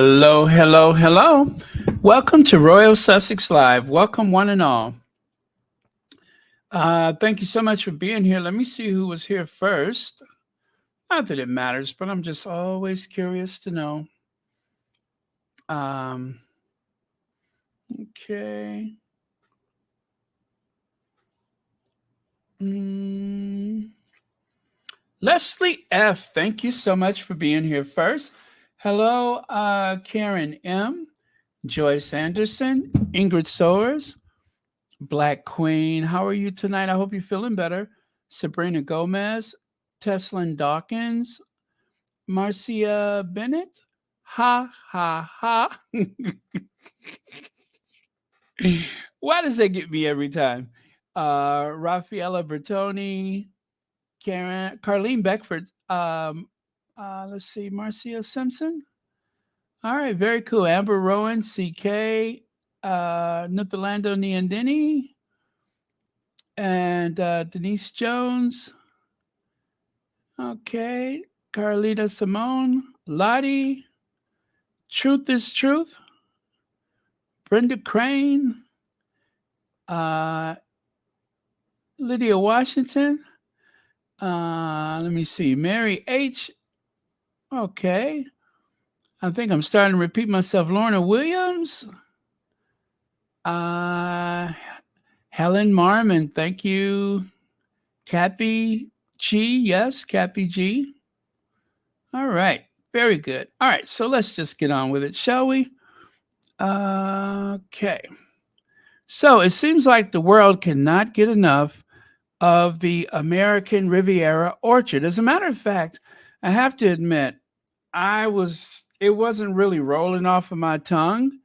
Hello, hello, hello. Welcome to Royal Sussex Live. Welcome, one and all. Thank you so much for being here. Let me see who was here first. Not that it matters, but I'm just always curious to know. Um, okay. Leslie F., thank you so much for being here first. Hello, Karen M., Joyce Anderson, Ingrid Soares, Black Queen. How are you tonight? I hope you're feeling better. Sabrina Gomez, Teslin Dawkins, Marcia Bennett. Ha, ha, ha. Why does that get me every time? Raffaella Bertoni, Carlene Beckford. Let's see, Marcia Simpson. All right, very cool. Amber Rowan, CK, Nuthalando Niandini, and Denise Jones. Okay, Carlita Simone, Lottie, Truth is Truth, Brenda Crane, Lydia Washington. Let me see, Mary H. Okay, I think I'm starting to repeat myself. Lorna Williams, Helen Marmon, thank you. Kathy G, yes, Kathy G. All right, very good. All right, so let's just get on with it, shall we? Okay. So it seems like the world cannot get enough of the American Riviera orchard. As a matter of fact, I have to admit, it wasn't really rolling off of my tongue,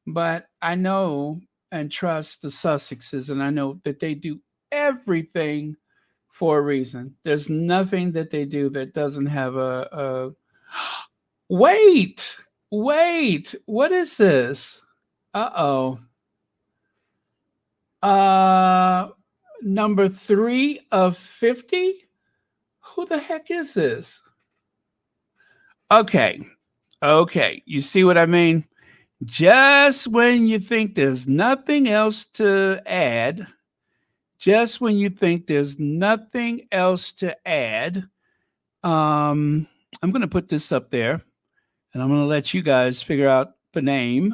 but I know and trust the Sussexes, and I know that they do everything for a reason. There's nothing that they do that doesn't have a wait, what is this? Uh-oh. Number 3 of 50? Who the heck is this? Okay. You see what I mean? Just when you think there's nothing else to add, I'm going to put this up there and I'm going to let you guys figure out the name.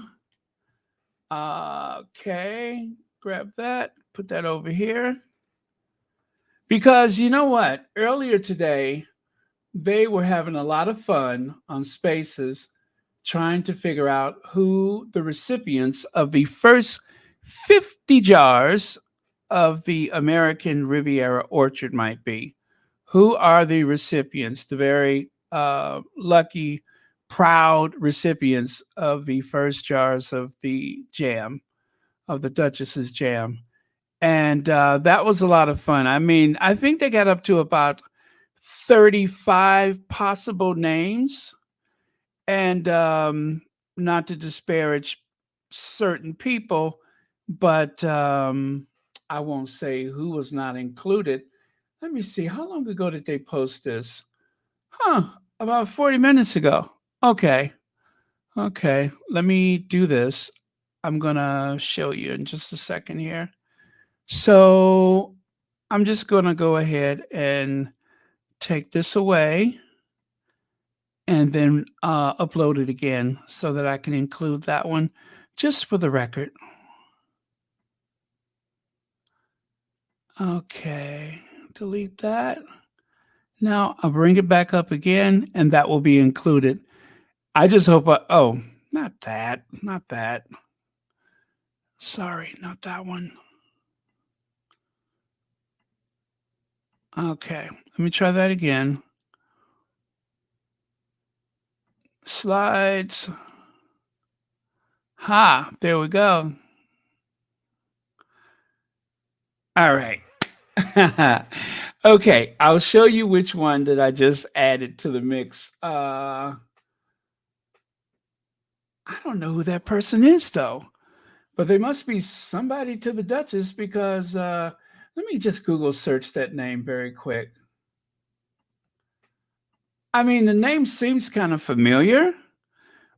Okay, grab that, put that over here. Because you know what? Earlier today, they were having a lot of fun on Spaces trying to figure out who the recipients of the first 50 jars of the American Riviera orchard might be. Who are the recipients, the very lucky, proud recipients of the first jars of the jam, of the Duchess's jam? And that was a lot of fun. I mean, I think they got up to about 35 possible names. And not to disparage certain people, but I won't say who was not included. Let me see. How long ago did they post this? About 40 minutes ago. Okay. Let me do this. I'm going to show you in just a second here. So I'm just going to go ahead and take this away and then upload it again so that I can include that one just for the record. Okay, delete that. Now I'll bring it back up again and that will be included. I just hope not that. Sorry, not that one. Okay, let me try that again. Slides. There we go. All right. Okay, I'll show you which one that I just added to the mix. I don't know who that person is though, but they must be somebody to the Duchess because let me just Google search that name very quick. I mean, the name seems kind of familiar,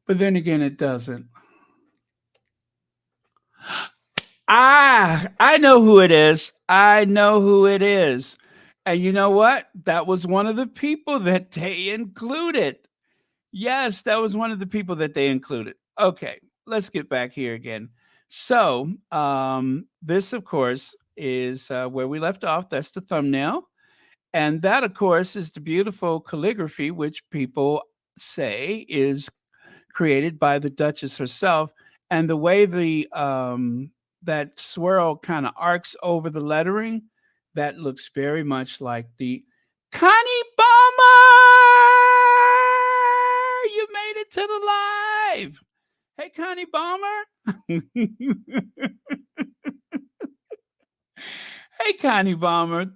But then again, it doesn't. I know who it is. I know who it is. And you know what? That was one of the people that they included. Yes, that was one of the people that they included. Okay, let's get back here again. So, this, of course, is where we left off. That's the thumbnail. And that, of course, is the beautiful calligraphy, which people say is created by the Duchess herself. And the way that swirl kind of arcs over the lettering, that looks very much like the Connie Bomber. You made it to the live. Hey, Connie Bomber. Hey, Connie Bomber.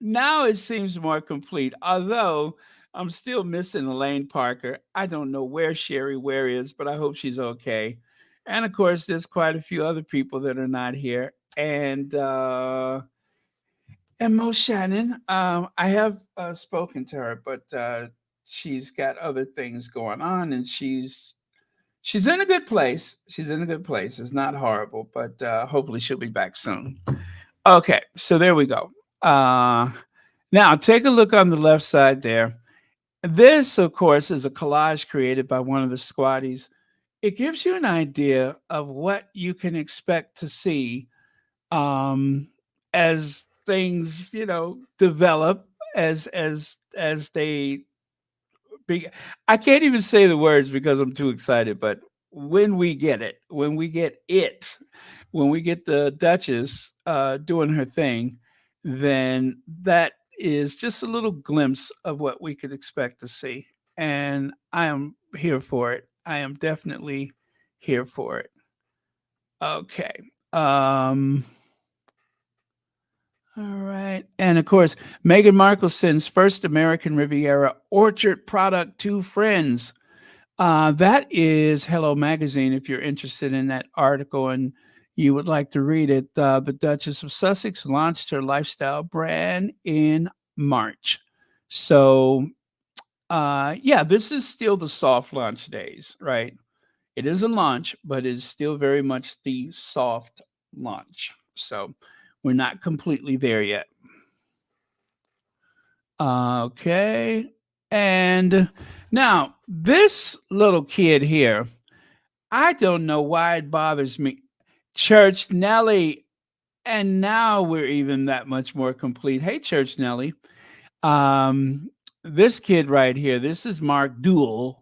Now it seems more complete, although I'm still missing Elaine Parker. I don't know where Sherry Ware is, but I hope she's okay. And of course, there's quite a few other people that are not here. And Mo Shannon, I have spoken to her, but she's got other things going on, and she's in a good place. She's in a good place. It's not horrible, but hopefully she'll be back soon. Okay, so there we go. Now take a look on the left side there. This, of course, is a collage created by one of the squatties. It gives you an idea of what you can expect to see um, as things, develop as they be. I can't even say the words because I'm too excited. But when we get it, when we get the Duchess doing her thing, then that is just a little glimpse of what we could expect to see. And I am here for it. I am definitely here for it. Okay. Um, all right. And of course, Meghan Markle sends first American Riviera orchard product to friends. That is Hello Magazine. If you're interested in that article and you would like to read it, the Duchess of Sussex launched her lifestyle brand in March. So, yeah, this is still the soft launch days, right? It is a launch, but it's still very much the soft launch. So, we're not completely there yet. Okay. And now, this little kid here, I don't know why it bothers me. Church Nelly, and now we're even that much more complete. Hey, Church Nelly. Um, this kid right here, this is Mark Duell,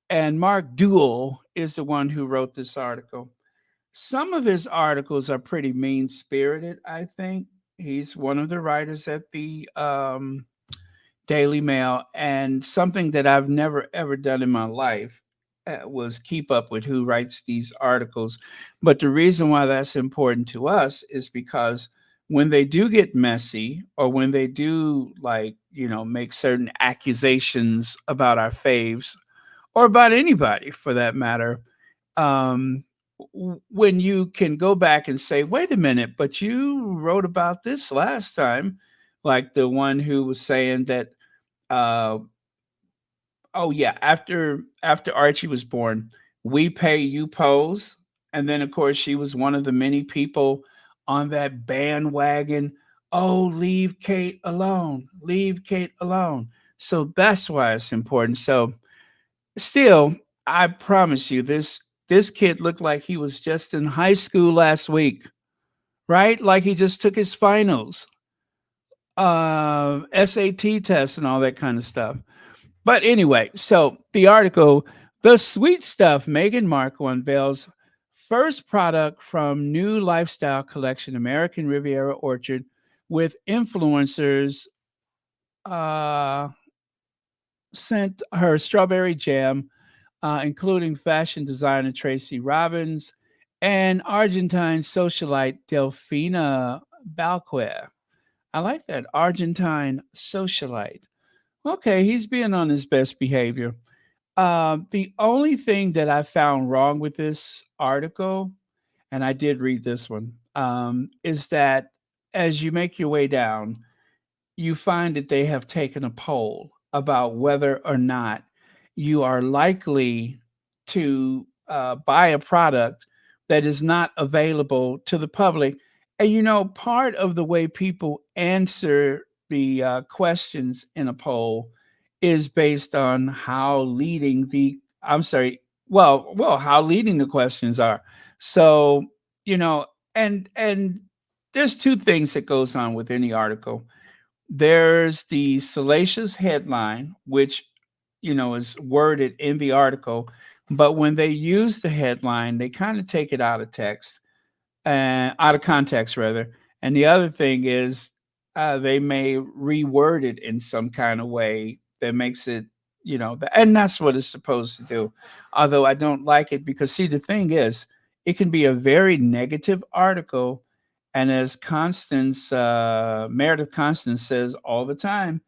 and Mark Duell is the one who wrote this article. Some of his articles are pretty mean spirited, I think. He's one of the writers at the Daily Mail, and something that I've never ever done in my life was keep up with who writes these articles. But the reason why that's important to us is because when they do get messy, or when they do, like, make certain accusations about our faves, or about anybody for that matter, um, when you can go back and say, wait a minute, but you wrote about this last time, like the one who was saying that uh, oh yeah, after Archie was born, we pay you pose, and then of course she was one of the many people on that bandwagon. Oh, leave Kate alone. Leave Kate alone. So that's why it's important. So still, I promise you, this kid looked like he was just in high school last week, right? Like he just took his finals, SAT tests, and all that kind of stuff. But anyway, so the article, The Sweet Stuff, Meghan Markle unveils first product from new lifestyle collection, American Riviera Orchard, with influencers uh, sent her strawberry jam, including fashion designer Tracy Robbins and Argentine socialite Delfina Balquer. I like that, Argentine socialite. Okay, he's being on his best behavior. The only thing that I found wrong with this article, and I did read this one, is that as you make your way down, you find that they have taken a poll about whether or not you are likely to buy a product that is not available to the public. And part of the way people answer the questions in a poll is based on how leading the I'm sorry, how leading the questions are. So, you know, and there's two things that goes on with any article. There's the salacious headline, which is worded in the article, but when they use the headline, they kind of take it out of text, out of context rather. And the other thing is, they may reword it in some kind of way that makes it, and that's what it's supposed to do. Although I don't like it because, see, the thing is, it can be a very negative article, and as Meredith Constance says all the time,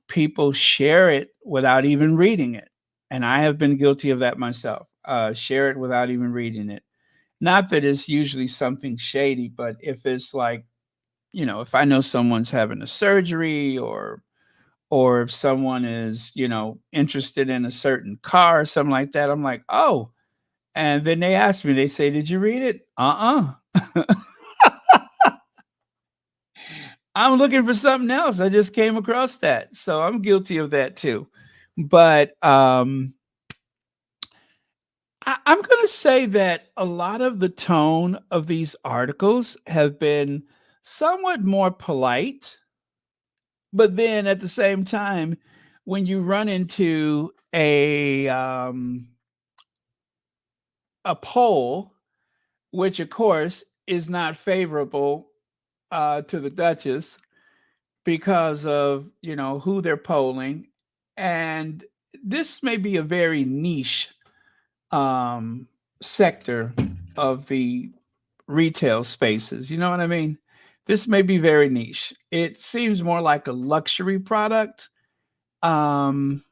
people share it without even reading it. And I have been guilty of that myself. Share it without even reading it. Not that it's usually something shady, but if it's like, if I know someone's having a surgery, or if someone is, interested in a certain car or something like that, I'm like, oh. And then they ask me, they say, did you read it? I'm looking for something else. I just came across that. So I'm guilty of that too. But I'm going to say that a lot of the tone of these articles have been somewhat more polite. But then at the same time, when you run into a poll, which of course is not favorable to the Duchess because of who they're polling, and this may be a very niche sector of the retail spaces. You know what I mean? This may be very niche. It seems more like a luxury product. Um,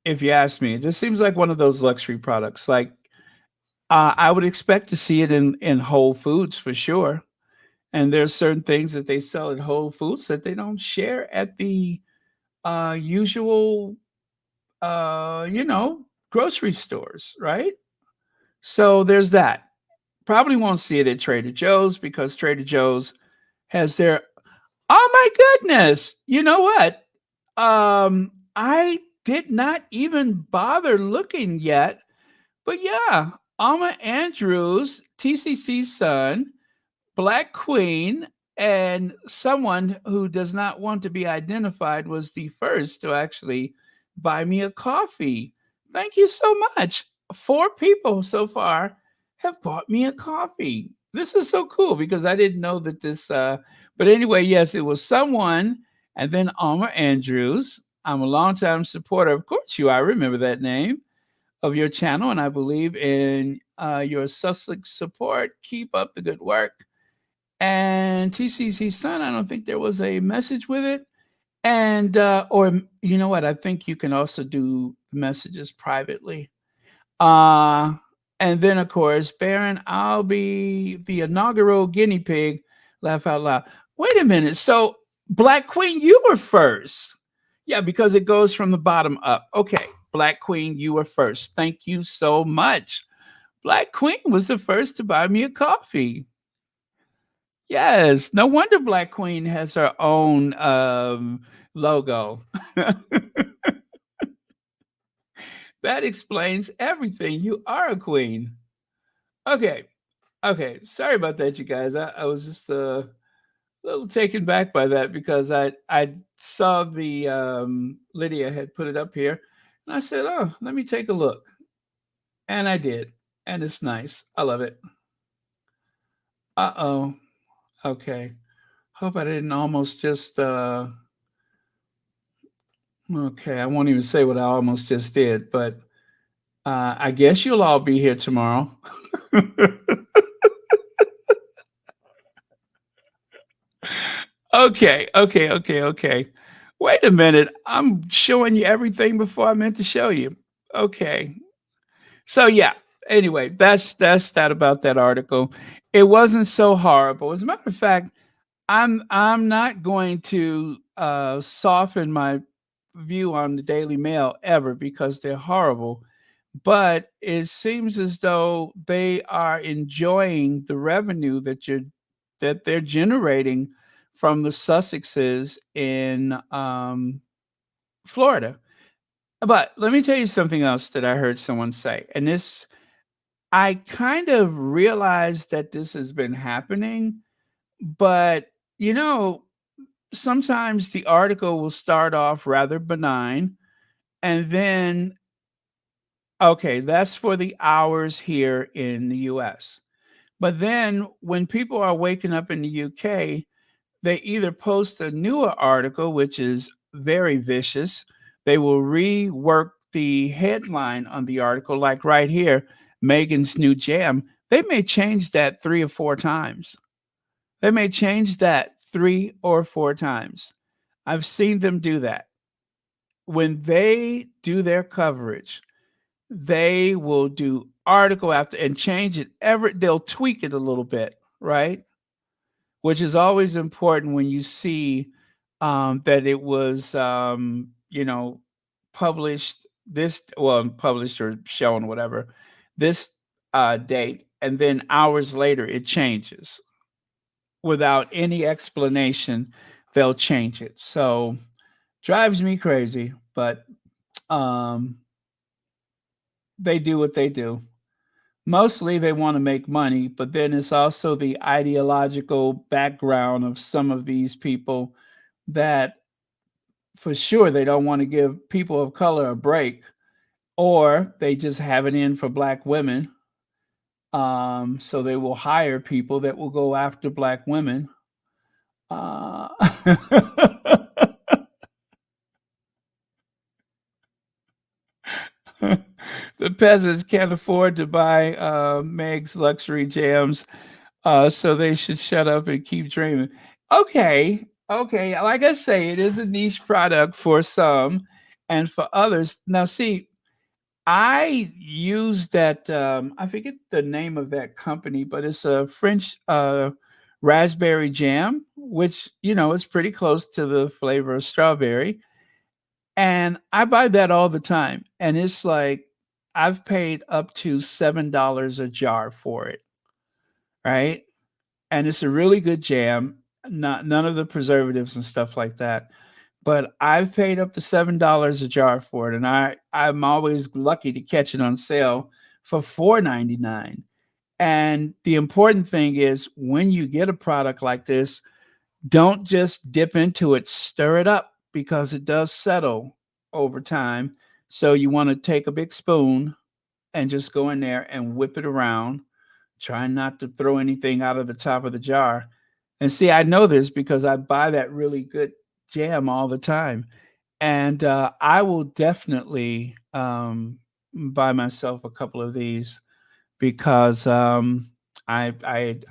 if you ask me, it just seems like one of those luxury products. Like, I would expect to see it in Whole Foods for sure. And there's certain things that they sell at Whole Foods that they don't share at the usual, grocery stores, right? So there's that. Probably won't see it at Trader Joe's because Trader Joe's has their. Oh my goodness! You know what? I did not even bother looking yet, but yeah, Alma Andrews, TCC's son, Black Queen, and someone who does not want to be identified was the first to actually buy me a coffee. Thank you so much. 4 people so far have bought me a coffee. This is so cool because I didn't know that this. But anyway, yes, it was someone, and then Alma Andrews. I'm a longtime supporter. Of course, I remember that name of your channel, and I believe in your Sussex support. Keep up the good work. And TCC's son, I don't think there was a message with it. And or you know what? I think you can also do messages privately. Uh and then of course, Baron, I'll be the inaugural guinea pig. Laugh out loud. Wait a minute. So Black Queen, you were first. Yeah, because it goes from the bottom up. Okay. Black Queen, you were first. Thank you so much. Black Queen was the first to buy me a coffee. Yes, no wonder Black Queen has her own logo. That explains everything. You are a queen. Okay, okay. Sorry about that, you guys. I was just a little taken back by that because I saw the Lydia had put it up here, and I said, "Oh, let me take a look," and I did, and it's nice. I love it. Uh-oh. Okay. Hope I didn't almost just okay, I won't even say what I almost just did, but I guess you'll all be here tomorrow. Okay, okay, okay, okay. Wait a minute. I'm showing you everything before I meant to show you. Okay. So yeah. Anyway, that's that about that article. It wasn't so horrible. As a matter of fact, I'm not going to soften my view on the Daily Mail ever because they're horrible. but it seems as though they are enjoying the revenue that they're generating from the Sussexes in Florida. But let me tell you something else that I heard someone say, and this I kind of realized that this has been happening, but you know, sometimes the article will start off rather benign, and then, okay, that's for the hours here in the US. But then when people are waking up in the UK, they either post a newer article, which is very vicious. They will rework the headline on the article, like right here, Meghan's new jam. They may change that 3 or 4 times. They may change that 3 or 4 times. I've seen them do that. When they do their coverage, they will do article after and change it ever. They'll tweak it a little bit, right? Which is always important when you see that it was, published this, well, published or shown, whatever, this date, and then hours later it changes without any explanation. They'll change it. So drives me crazy, but um, they do what they do. Mostly they want to make money, but then it's also the ideological background of some of these people that for sure they don't want to give people of color a break, or they just have it in for black women. So they will hire people that will go after black women. Uh, the peasants can't afford to buy Meg's luxury jams, so they should shut up and keep dreaming. Okay, okay. Like I say, it is a niche product for some, and for others. Now, see, I use that. I forget the name of that company, but it's a French raspberry jam, which is pretty close to the flavor of strawberry. And I buy that all the time, and it's like I've paid up to $7 a jar for it, right? And it's a really good jam. Not none of the preservatives and stuff like that. But I've paid up to $7 a jar for it, and I'm always lucky to catch it on sale for $4.99. And the important thing is when you get a product like this, don't just dip into it, stir it up because it does settle over time. So you want to take a big spoon and just go in there and whip it around. Try not to throw anything out of the top of the jar. And see, I know this because I buy that really good jam all the time. And I will definitely buy myself a couple of these because I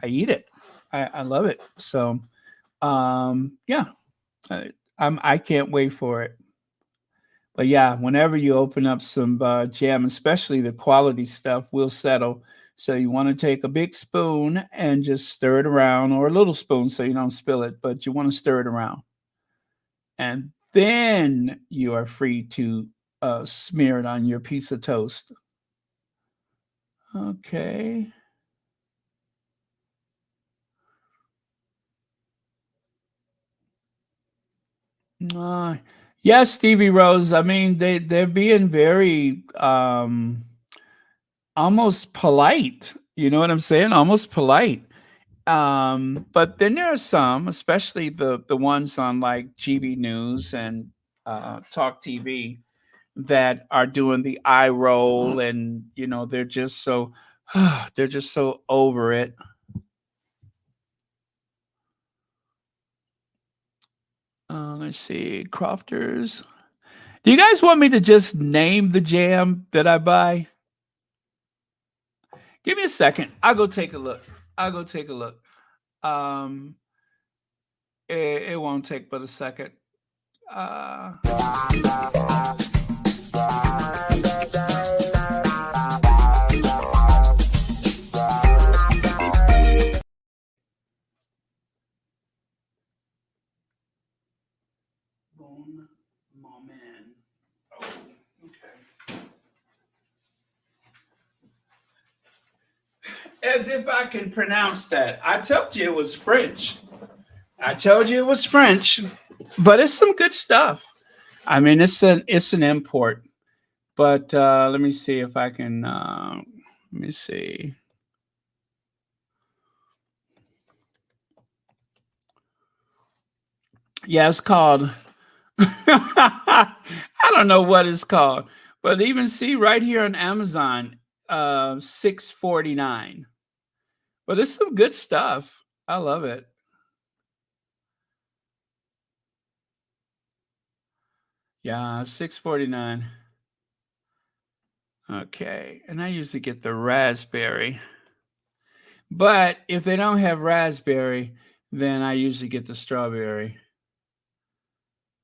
eat it. I love it. So yeah, I can't wait for it. But yeah, whenever you open up some jam, especially the quality stuff, will settle. So you want to take a big spoon and just stir it around, or a little spoon so you don't spill it, but you want to stir it around. And then you are free to smear it on your piece of toast. Okay. Uh, yes, Stevie Rose. I mean, they're being very almost polite. You know what I'm saying? Almost polite. But then there are some, especially the ones on like GB News and Talk TV, that are doing the eye roll, and they're just so they're just so over it. Let's see, Crofters. Do you guys want me to just name the jam that I buy? Give me a second. I'll go take a look. I'll go take a look. Um, it won't take but a second. Uh, Bon moment. Oh, okay. As if I can pronounce that. I told you it was French. I told you it was French, but it's some good stuff. I mean, it's an import. But let me see if I can. Let me see. Yeah, it's called. I don't know what it's called, but even see right here on Amazon, 6.49. But it's some good stuff. I love it. Yeah, 6.49. Okay, and I usually get the raspberry. But if they don't have raspberry, then I usually get the strawberry.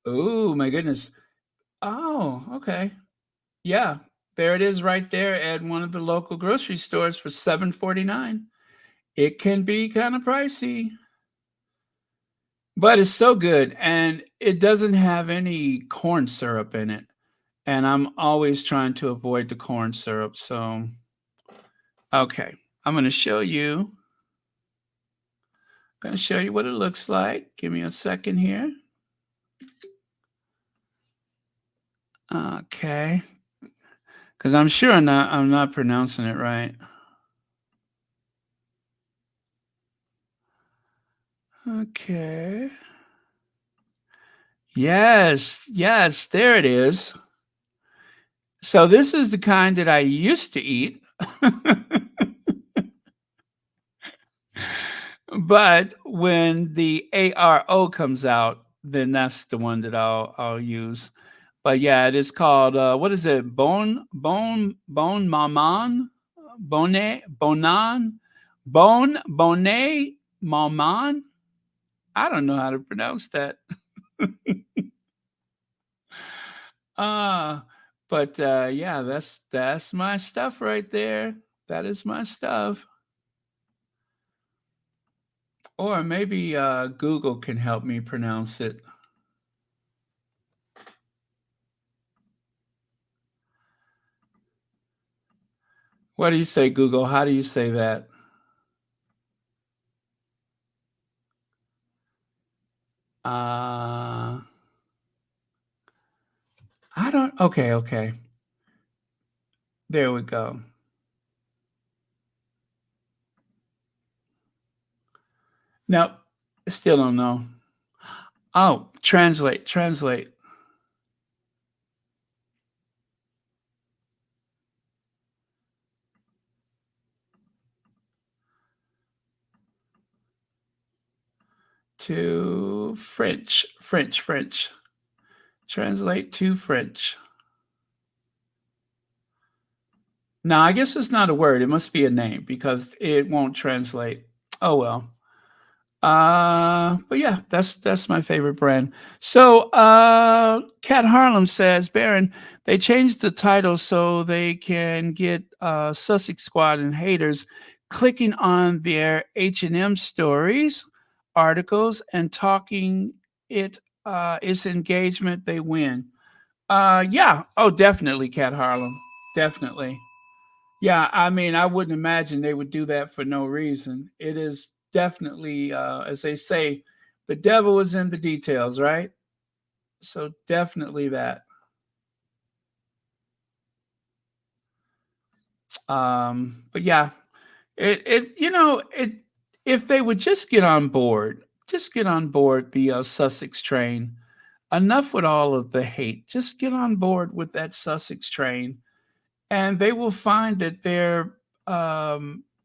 Oh my goodness. Oh, okay. Yeah, there it is right there at one of the local grocery stores for 7.49. It can be kind of pricey, but it's so good and it doesn't have any corn syrup in it. And I'm always trying to avoid the corn syrup. So, okay, I'm going to show you. Going to show you what it looks like. Give me a second here. Okay. Because I'm sure I'm not pronouncing it right. Okay. Yes, there it is. So this is the kind that I used to eat. But when the ARO comes out, then that's the one that I'll use. But yeah, it is called what is it? Bone maman, bone maman. I don't know how to pronounce that. Uh but yeah, that's my stuff right there. That is my stuff. Or maybe Google can help me pronounce it. What do you say, Google? How do you say that? Uh, I don't. Okay. There we go. Nope. Still don't know. Oh, translate. To French. Translate to French. Now, I guess it's not a word. It must be a name because it won't translate. Oh well. But yeah, that's my favorite brand. So Cat Harlem says, Baron, they changed the title so they can get Sussex Squad and haters clicking on their H&M stories, articles, and talking it's engagement, they win. Yeah, oh definitely, Cat Harlem. Definitely. Yeah, I mean, I wouldn't imagine they would do that for no reason. It is definitely, as they say, the devil is in the details, right? So definitely that. But yeah, it if they would just get on board the Sussex train. Enough with all of the hate. Just get on board with that Sussex train, and they will find that their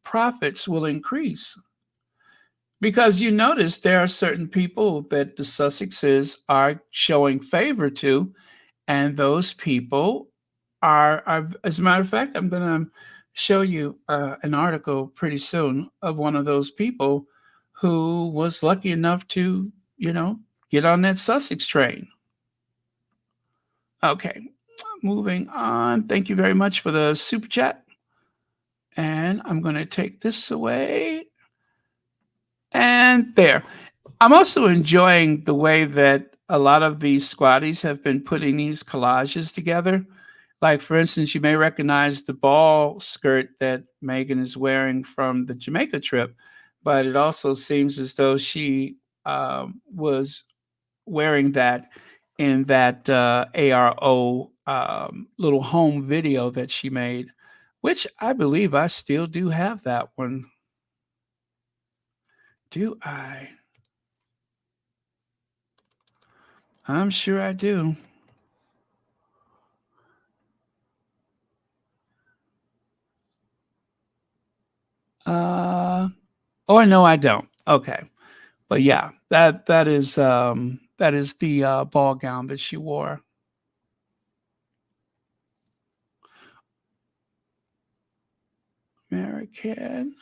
profits will increase. Because you notice there are certain people that the Sussexes are showing favor to, and those people are as a matter of fact, I'm going to show you an article pretty soon of one of those people who was lucky enough to, get on that Sussex train. Okay, moving on. Thank you very much for the super chat. And I'm going to take this away. And there. I'm also enjoying the way that a lot of these squatties have been putting these collages together. Like, for instance, you may recognize the ball skirt that Meghan is wearing from the Jamaica trip, but it also seems as though she was wearing that in that ARO little home video that she made, which I believe I still do have that one. Do I? I'm sure I do. Uh, or no, I don't. Okay. But yeah, that is the ball gown that she wore. American.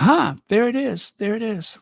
Ah, there it is. There it is.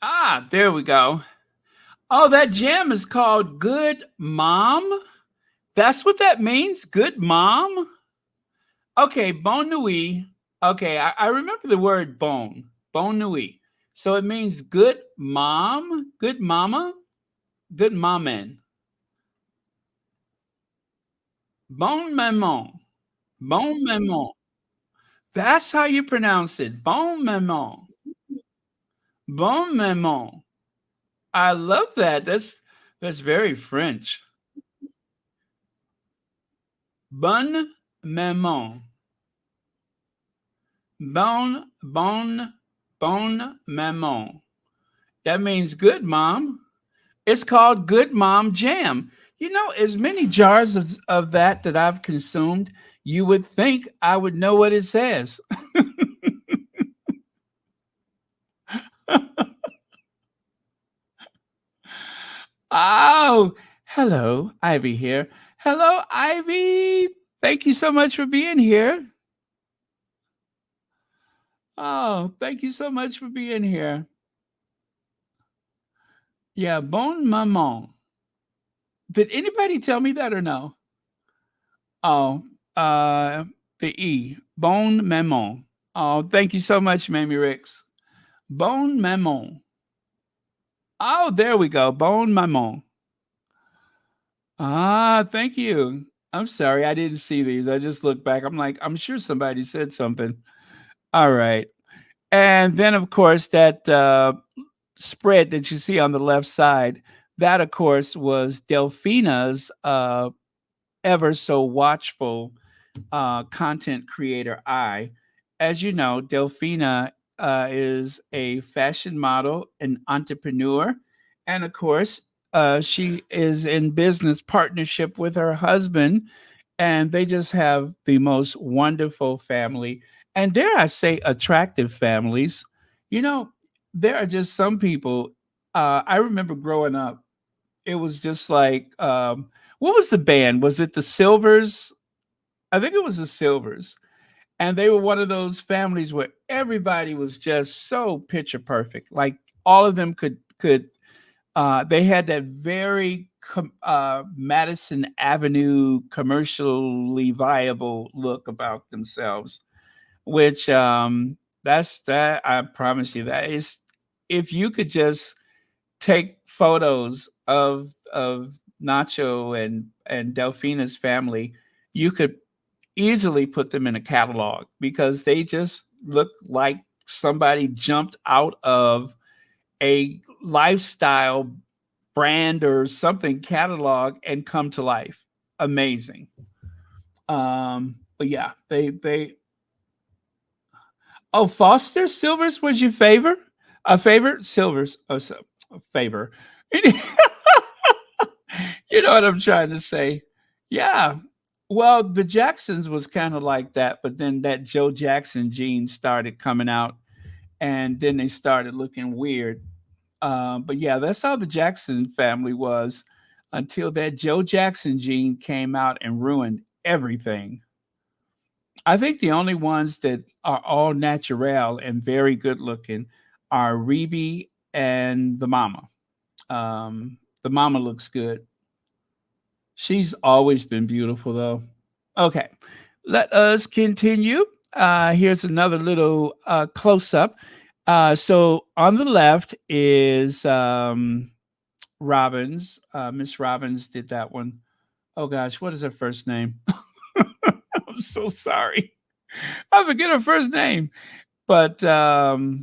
Ah, there we go. Oh, that jam is called Good Mom. That's what that means? Good mom? Okay, bon nuit. Okay, I remember the word bon. Bon nuit. So it means good mom, good mama, good maman. Bon maman. Bon maman. That's how you pronounce it. Bon maman. Bon maman. I love that. That's very French. Bonne maman. Bon bon maman. That means good mom. It's called Good Mom Jam. You know, as many jars of that I've consumed, you would think I would know what it says. Oh, hello, Ivy here. Hello, Ivy. Thank you so much for being here. Oh, thank you so much for being here. Yeah, bon maman. Did anybody tell me that or no? Oh, uh, the E. Bon maman. Oh, thank you so much, Mamie Ricks. Bon maman. Oh, there we go. Bon maman. Ah, thank you. I'm sorry, I didn't see these. I just looked back. I'm like, I'm sure somebody said something. All right. And then, of course, that spread that you see on the left side, that, of course, was Delphina's ever so watchful content creator eye. As you know, Delphina is a fashion model, an entrepreneur, and of course, she is in business partnership with her husband, and they just have the most wonderful family, and dare I say, attractive families. You know, there are just some people. I remember growing up, it was just like, what was the band? Was it the Silvers? I think it was the Silvers, and they were one of those families where everybody was just so picture perfect. Like all of them could. They had that very Madison Avenue commercially viable look about themselves, which that's that. I promise you that is if you could just take photos of Nacho and Delphina's family, you could easily put them in a catalog because they just look like somebody jumped out of a lifestyle brand or something catalog and come to life. Amazing. But yeah, they oh, Foster Silvers was your favorite? A favorite? Silvers. Oh, so, a favor. You know what I'm trying to say? Yeah. Well, the Jacksons was kind of like that, but then that Joe Jackson gene started coming out, and then they started looking weird. But yeah, that's how the Jackson family was until that Joe Jackson gene came out and ruined everything. I think the only ones that are all natural and very good looking are Rebe and the mama. The mama looks good. She's always been beautiful, though. Okay, let us continue. Here's another little close up. So on the left is Robbins. Miss Robbins did that one. Oh gosh, what is her first name? I'm so sorry. I forget her first name. But oh,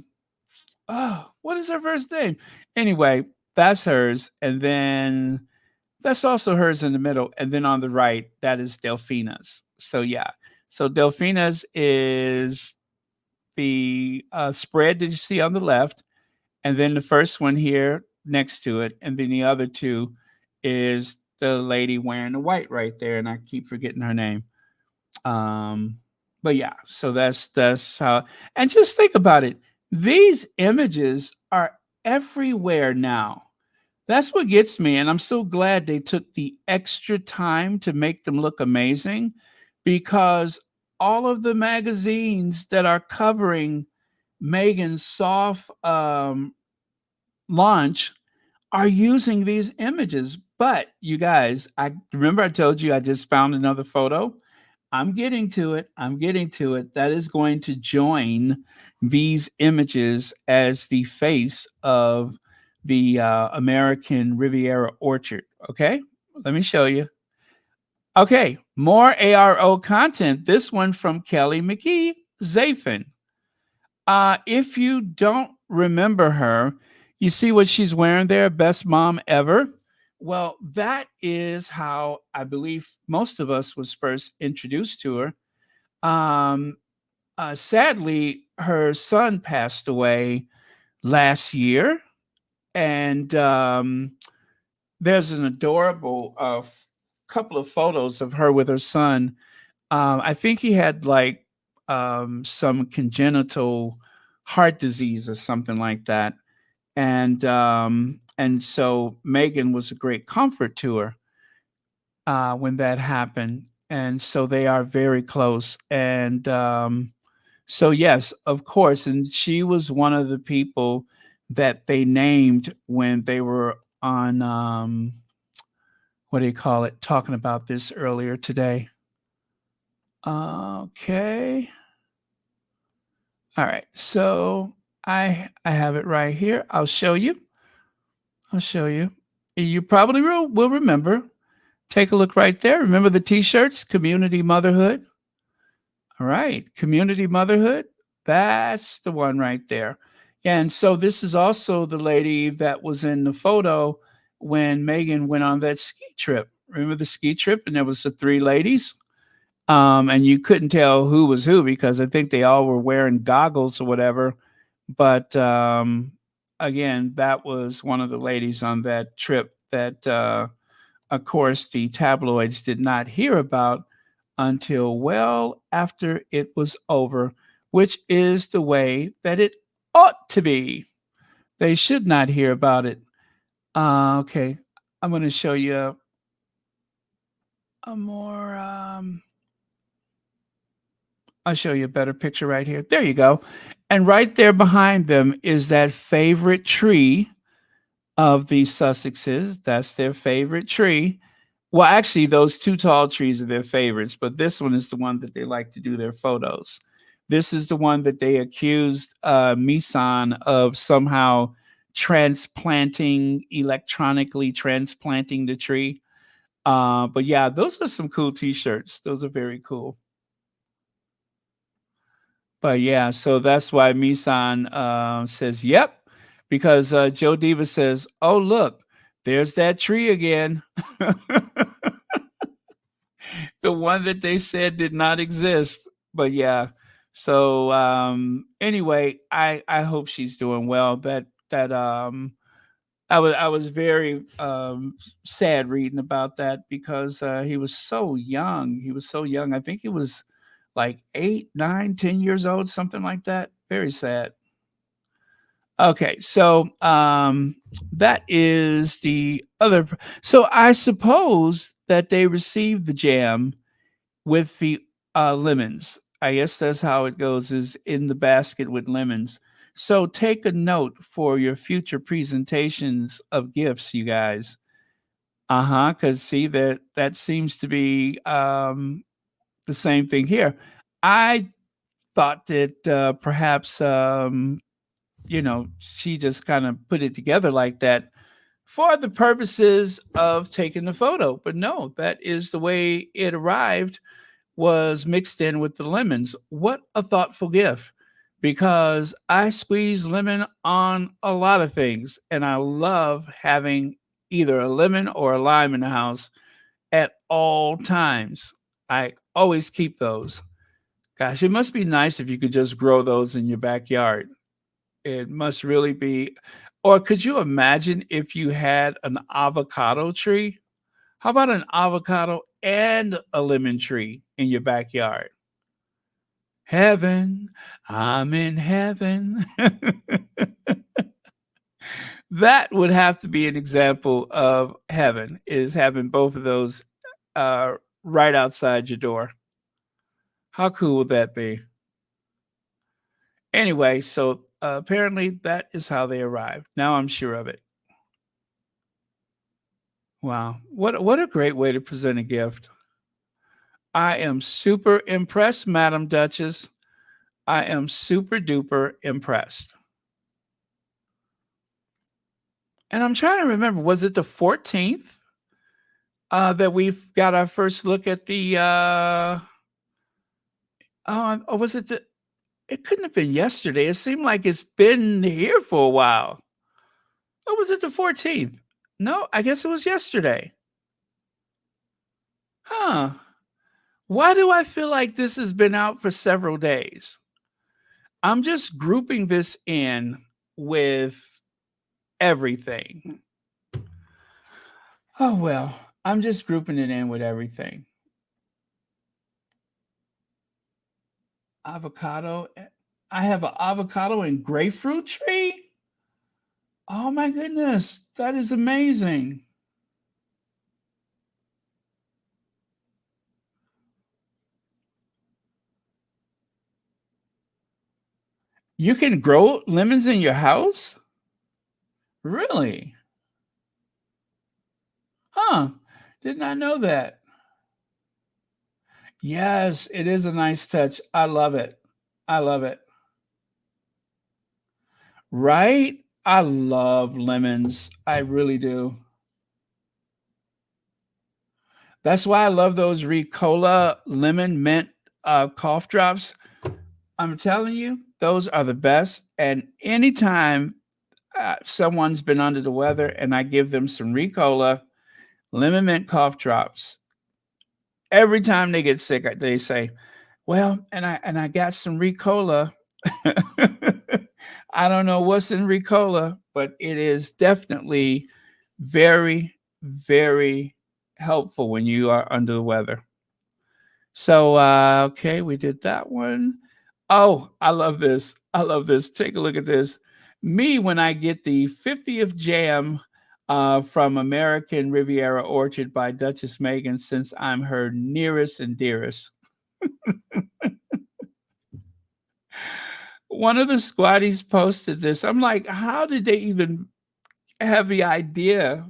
what is her first name? Anyway, that's hers. And then that's also hers in the middle. And then on the right, that is Delphina's. So yeah. So Delphina's is the spread that you see on the left, and then the first one here next to it, and then the other two is the lady wearing the white right there, and I keep forgetting her name. Um, but yeah, so that's how. And just think about it. These images are everywhere now. That's what gets me, and I'm so glad they took the extra time to make them look amazing, because all of the magazines that are covering Meghan's soft launch are using these images. But you guys, I remember I told you I just found another photo. I'm getting to it. I'm getting to it. That is going to join these images as the face of the American Riviera orchard. Okay, let me show you. Okay, more ARO content. This one from Kelly McGee Zafin. If you don't remember her, you see what she's wearing there, best mom ever. Well, that is how I believe most of us was first introduced to her. Um, Sadly, her son passed away last year, and there's an adorable couple of photos of her with her son. I think he had like some congenital heart disease or something like that, and so Meghan was a great comfort to her when that happened, and so they are very close. And so yes, of course, and she was one of the people that they named when they were on what do you call it? Talking about this earlier today. Okay. All right. So I have it right here. I'll show you. I'll show you. You probably will remember. Take a look right there. Remember the t-shirts, Community Motherhood? All right, Community Motherhood. That's the one right there. And so this is also the lady that was in the photo when Meghan went on that ski trip. Remember the ski trip? And there was the three ladies. And you couldn't tell who was who because I think they all were wearing goggles or whatever. But again, that was one of the ladies on that trip that, of course, the tabloids did not hear about until well after it was over, which is the way that it ought to be. They should not hear about it. Okay, I'm going to show you a more. I'll show you a better picture right here. There you go. And right there behind them is that favorite tree of the Sussexes. That's their favorite tree. Well, actually, those two tall trees are their favorites, but this one is the one that they like to do their photos. This is the one that they accused Misan of somehow electronically transplanting the tree. But yeah, those are some cool t-shirts. Those are very cool. But yeah, so that's why Misan says, yep, because Joe Diva says, oh, look, there's that tree again. The one that they said did not exist. But yeah. So anyway, I hope she's doing well. That I was very sad reading about that because he was so young. He was so young. I think he was like 8, 9, 10 years old, something like that. Very sad. Okay, so that is the other. So I suppose that they received the jam with the lemons. I guess that's how it goes, is in the basket with lemons. So take a note for your future presentations of gifts, you guys. Uh-huh, because see that seems to be the same thing here. I thought that perhaps she just kind of put it together like that for the purposes of taking the photo. But no, that is the way it arrived, was mixed in with the lemons. What a thoughtful gift, because I squeeze lemon on a lot of things and I love having either a lemon or a lime in the house at all times. I always keep those. Gosh, it must be nice if you could just grow those in your backyard. It must really be. Or could you imagine if you had an avocado tree? How about an avocado and a lemon tree in your backyard? Heaven, I'm in heaven. That would have to be an example of heaven, is having both of those right outside your door. How cool would that be? Anyway, so apparently that is how they arrived. Now I'm sure of it. Wow. What a great way to present a gift. I am super impressed, Madam Duchess. I am super duper impressed. And I'm trying to remember, was it the 14th that we've got our first look at the or was it it couldn't have been yesterday. It seemed like it's been here for a while. Or was it the 14th? No, I guess it was yesterday. Huh. Why do I feel like this has been out for several days? I'm just grouping this in with everything. Oh, well, I'm just grouping it in with everything. Avocado. I have an avocado and grapefruit tree. Oh my goodness, that is amazing. You can grow lemons in your house? Really? Huh. Did not know that. Yes, it is a nice touch. I love it. I love it. Right? I love lemons. I really do. That's why I love those Ricola lemon mint cough drops. I'm telling you, those are the best. And anytime someone's been under the weather and I give them some Ricola lemon mint cough drops, every time they get sick, they say, "Well, and I got some Ricola." I don't know what's in Ricola, but it is definitely very, very helpful when you are under the weather. So, okay, we did that one. Oh, I love this. I love this. Take a look at this. Me, when I get the 50th jam from American Riviera Orchard by Duchess Meghan, since I'm her nearest and dearest. One of the squatties posted this. I'm like, how did they even have the idea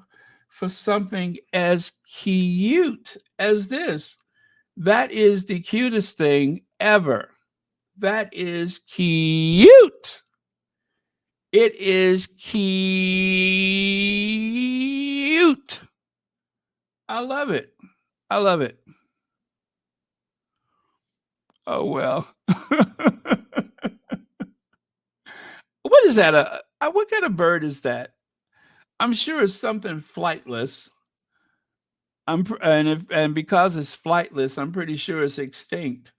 for something as cute as this? That is the cutest thing ever. That is cute. It is cute. I love it. I love it. Oh well. What is that? What kind of bird is that? I'm sure it's something flightless. And because it's flightless, I'm pretty sure it's extinct.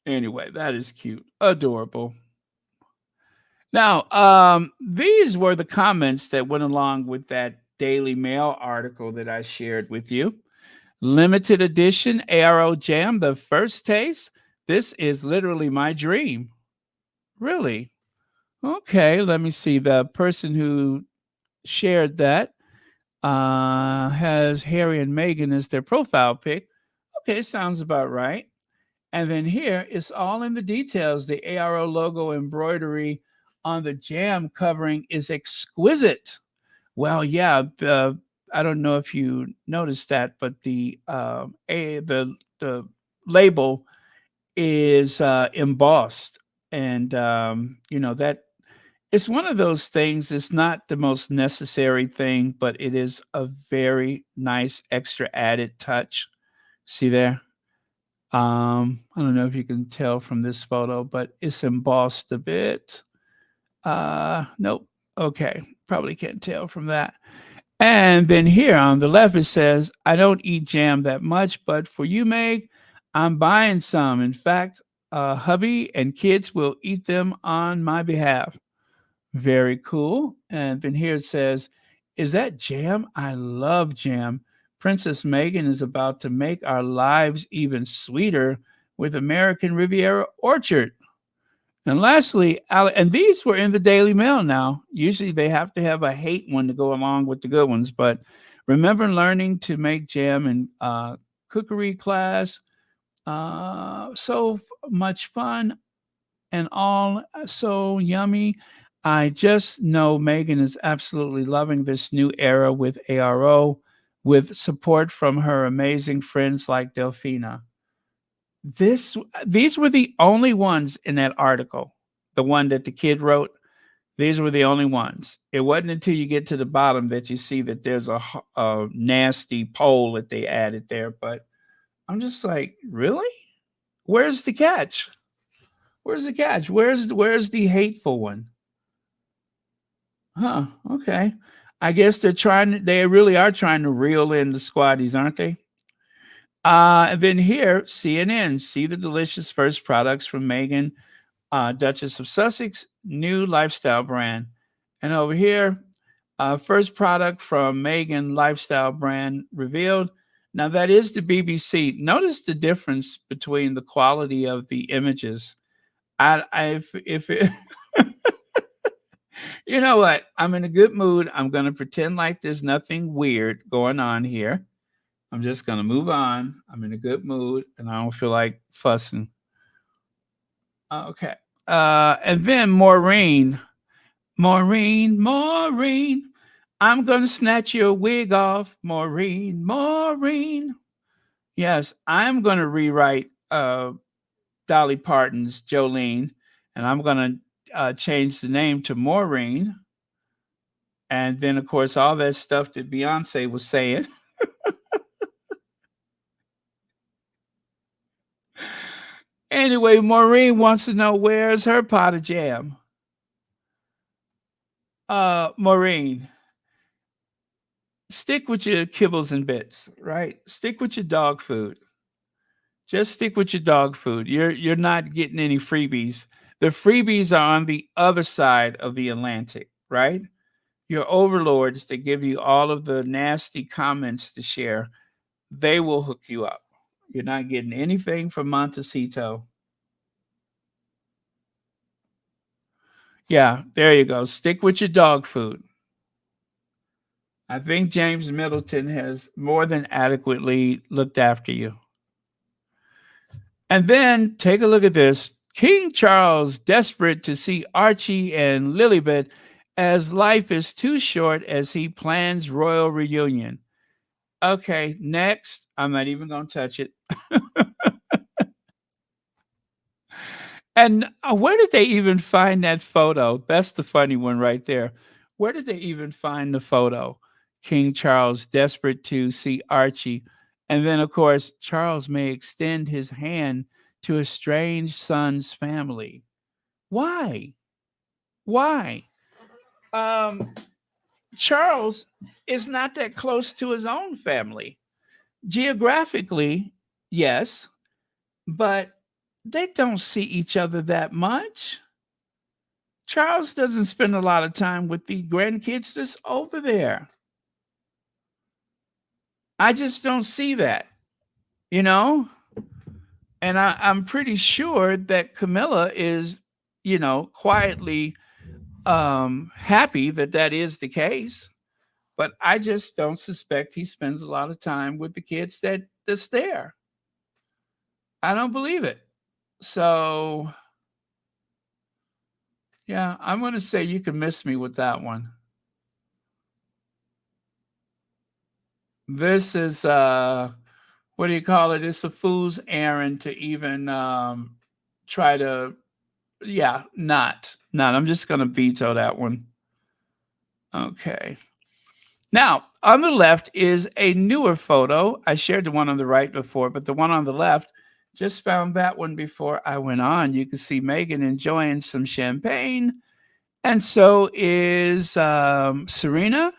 Anyway, that is cute, adorable. Now, these were the comments that went along with that Daily Mail article that I shared with you. Limited edition ARO Jam, the first taste. This is literally my dream. Really? Okay, let me see. The person who shared that has Harry and Meghan as their profile pic. Okay, sounds about right. And then here it's all in the details. The ARO logo embroidery on the jam covering is exquisite. Well, yeah, I don't know if you noticed that, but the label is embossed, and that it's one of those things. It's not the most necessary thing, but it is a very nice extra added touch. See there? I don't know if you can tell from this photo, but it's embossed a bit. Nope. Okay, probably can't tell from that. And then here on the left, it says, I don't eat jam that much, but for you, Meg, I'm buying some. In fact, hubby and kids will eat them on my behalf. Very cool. And then here it says, is that jam? I love jam. Princess Meghan is about to make our lives even sweeter with American Riviera Orchard. And lastly, and these were in the Daily Mail now. Usually they have to have a hate one to go along with the good ones. But remember learning to make jam in cookery class. So much fun and all so yummy. I just know Meghan is absolutely loving this new era with ARO, with support from her amazing friends like Delphina. These were the only ones in that article. The one that the kid wrote, these were the only ones. It wasn't until you get to the bottom that you see that there's a nasty poll that they added there. But I'm just like, really? Where's the catch? Where's the catch? Where's the hateful one? Huh. Okay. I guess they really are trying to reel in the squaddies, aren't they? And then here, CNN, see the delicious first products from Meghan, Duchess of Sussex, new lifestyle brand. And over here, first product from Meghan lifestyle brand revealed. Now that is the BBC. Notice the difference between the quality of the images. If it, you know what, I'm in a good mood. I'm gonna pretend like there's nothing weird going on here. I'm just gonna move on. I'm in a good mood, and I don't feel like fussing. Okay. And then Maureen. I'm gonna snatch your wig off, Maureen. Yes, I'm gonna rewrite Dolly Parton's Jolene, and I'm gonna change the name to Maureen. And then, of course, all that stuff that Beyonce was saying. Anyway, Maureen wants to know where's her pot of jam. Maureen, stick with your kibbles and bits, right? Stick with your dog food. Just stick with your dog food. You're not getting any freebies. The freebies are on the other side of the Atlantic, right? Your overlords that give you all of the nasty comments to share, they will hook you up. You're not getting anything from Montecito. Yeah, there you go. Stick with your dog food. I think James Middleton has more than adequately looked after you. And then take a look at this. King Charles desperate to see Archie and Lilibet as life is too short as he plans royal reunion. Okay, next. I'm not even going to touch it. And where did they even find that photo? That's the funny one right there. Where did they even find the photo? King Charles, desperate to see Archie. And then, of course, Charles may extend his hand to a strange son's family. Why? Why? Um, Charles is not that close to his own family. Geographically, yes, but they don't see each other that much. Charles doesn't spend a lot of time with the grandkids that's over there. I just don't see that, you know? And I'm pretty sure that Camilla is, quietly happy that that is the case. But I just don't suspect he spends a lot of time with the kids that's there. I don't believe it. So yeah, I'm gonna say you can miss me with that one. This is what do you call it? It's a fool's errand to even try to yeah, not. I'm just gonna veto that one. Okay. Now, on the left is a newer photo. I shared the one on the right before, but the one on the left, just found that one before I went on. You can see Meghan enjoying some champagne, and so is Serena.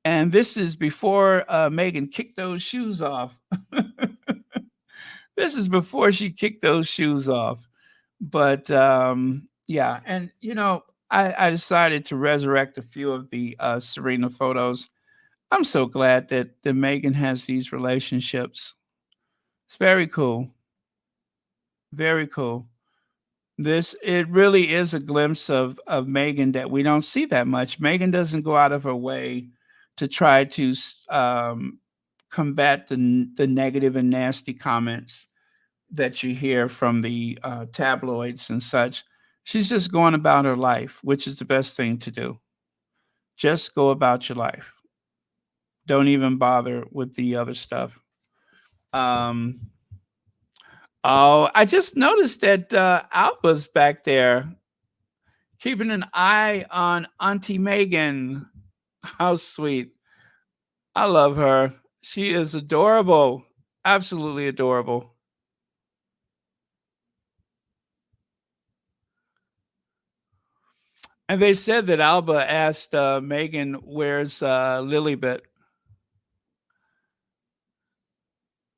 And this is before Meghan kicked those shoes off. This is before she kicked those shoes off. But yeah, and I decided to resurrect a few of the Serena photos. I'm so glad that Megan has these relationships. It's very cool. Very cool. This it really is a glimpse of Megan that we don't see that much. Megan doesn't go out of her way to try to combat the negative and nasty comments that you hear from the tabloids and such. She's just going about her life, which is the best thing to do. Just go about your life. Don't even bother with the other stuff. Um, oh, I just noticed that Alba's back there keeping an eye on Auntie Megan. How sweet. I love her. She is adorable. Absolutely adorable. And they said that Alba asked Megan, "Where's Lilybet?"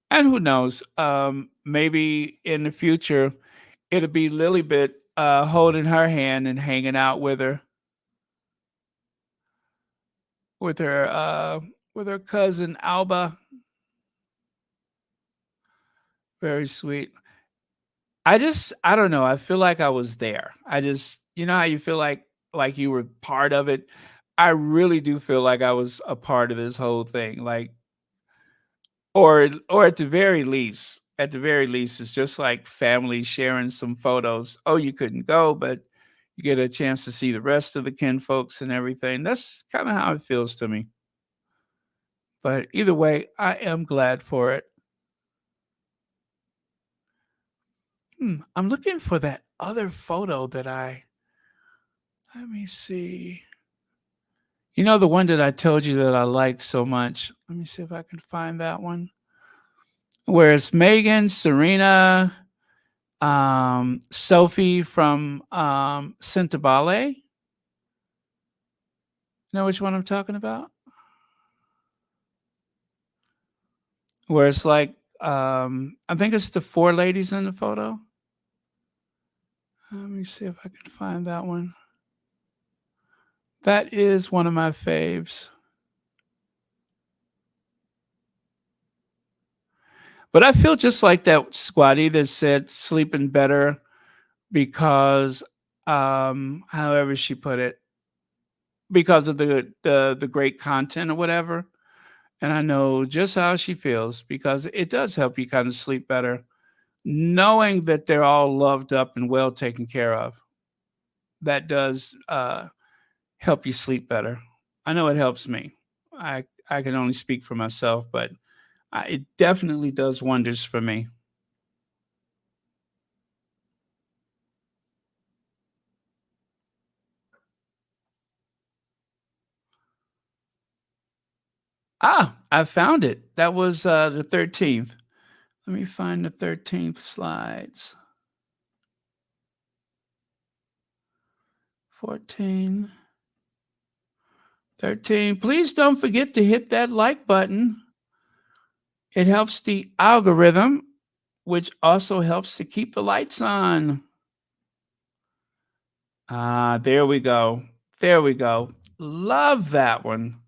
And who knows? Maybe in the future, it'll be Lilybet holding her hand and hanging out with her, with her cousin Alba. Very sweet. I don't know. I feel like I was there. You know how you feel like you were part of it. I really do feel like I was a part of this whole thing. Like, or at the very least, it's just like family sharing some photos. Oh, you couldn't go, but you get a chance to see the rest of the kin folks and everything. That's kind of how it feels to me. But either way, I am glad for it. I'm looking for that other photo that let me see. The one that I told you that I liked so much. Let me see if I can find that one. Where it's Megan, Serena, Sophie from Cintabale. Know which one I'm talking about? Where it's like, I think it's the four ladies in the photo. Let me see if I can find that one. That is one of my faves. But I feel just like that squatty that said sleeping better because, however she put it, because of the great content or whatever. And I know just how she feels because it does help you kind of sleep better, knowing that they're all loved up and well taken care of. That does help you sleep better. I know it helps me. I can only speak for myself, but it definitely does wonders for me. Ah, I found it. That was the 13th. Let me find the 13th slides. 14, 13. Please don't forget to hit that like button. It helps the algorithm, which also helps to keep the lights on. Ah, there we go. There we go. Love that one.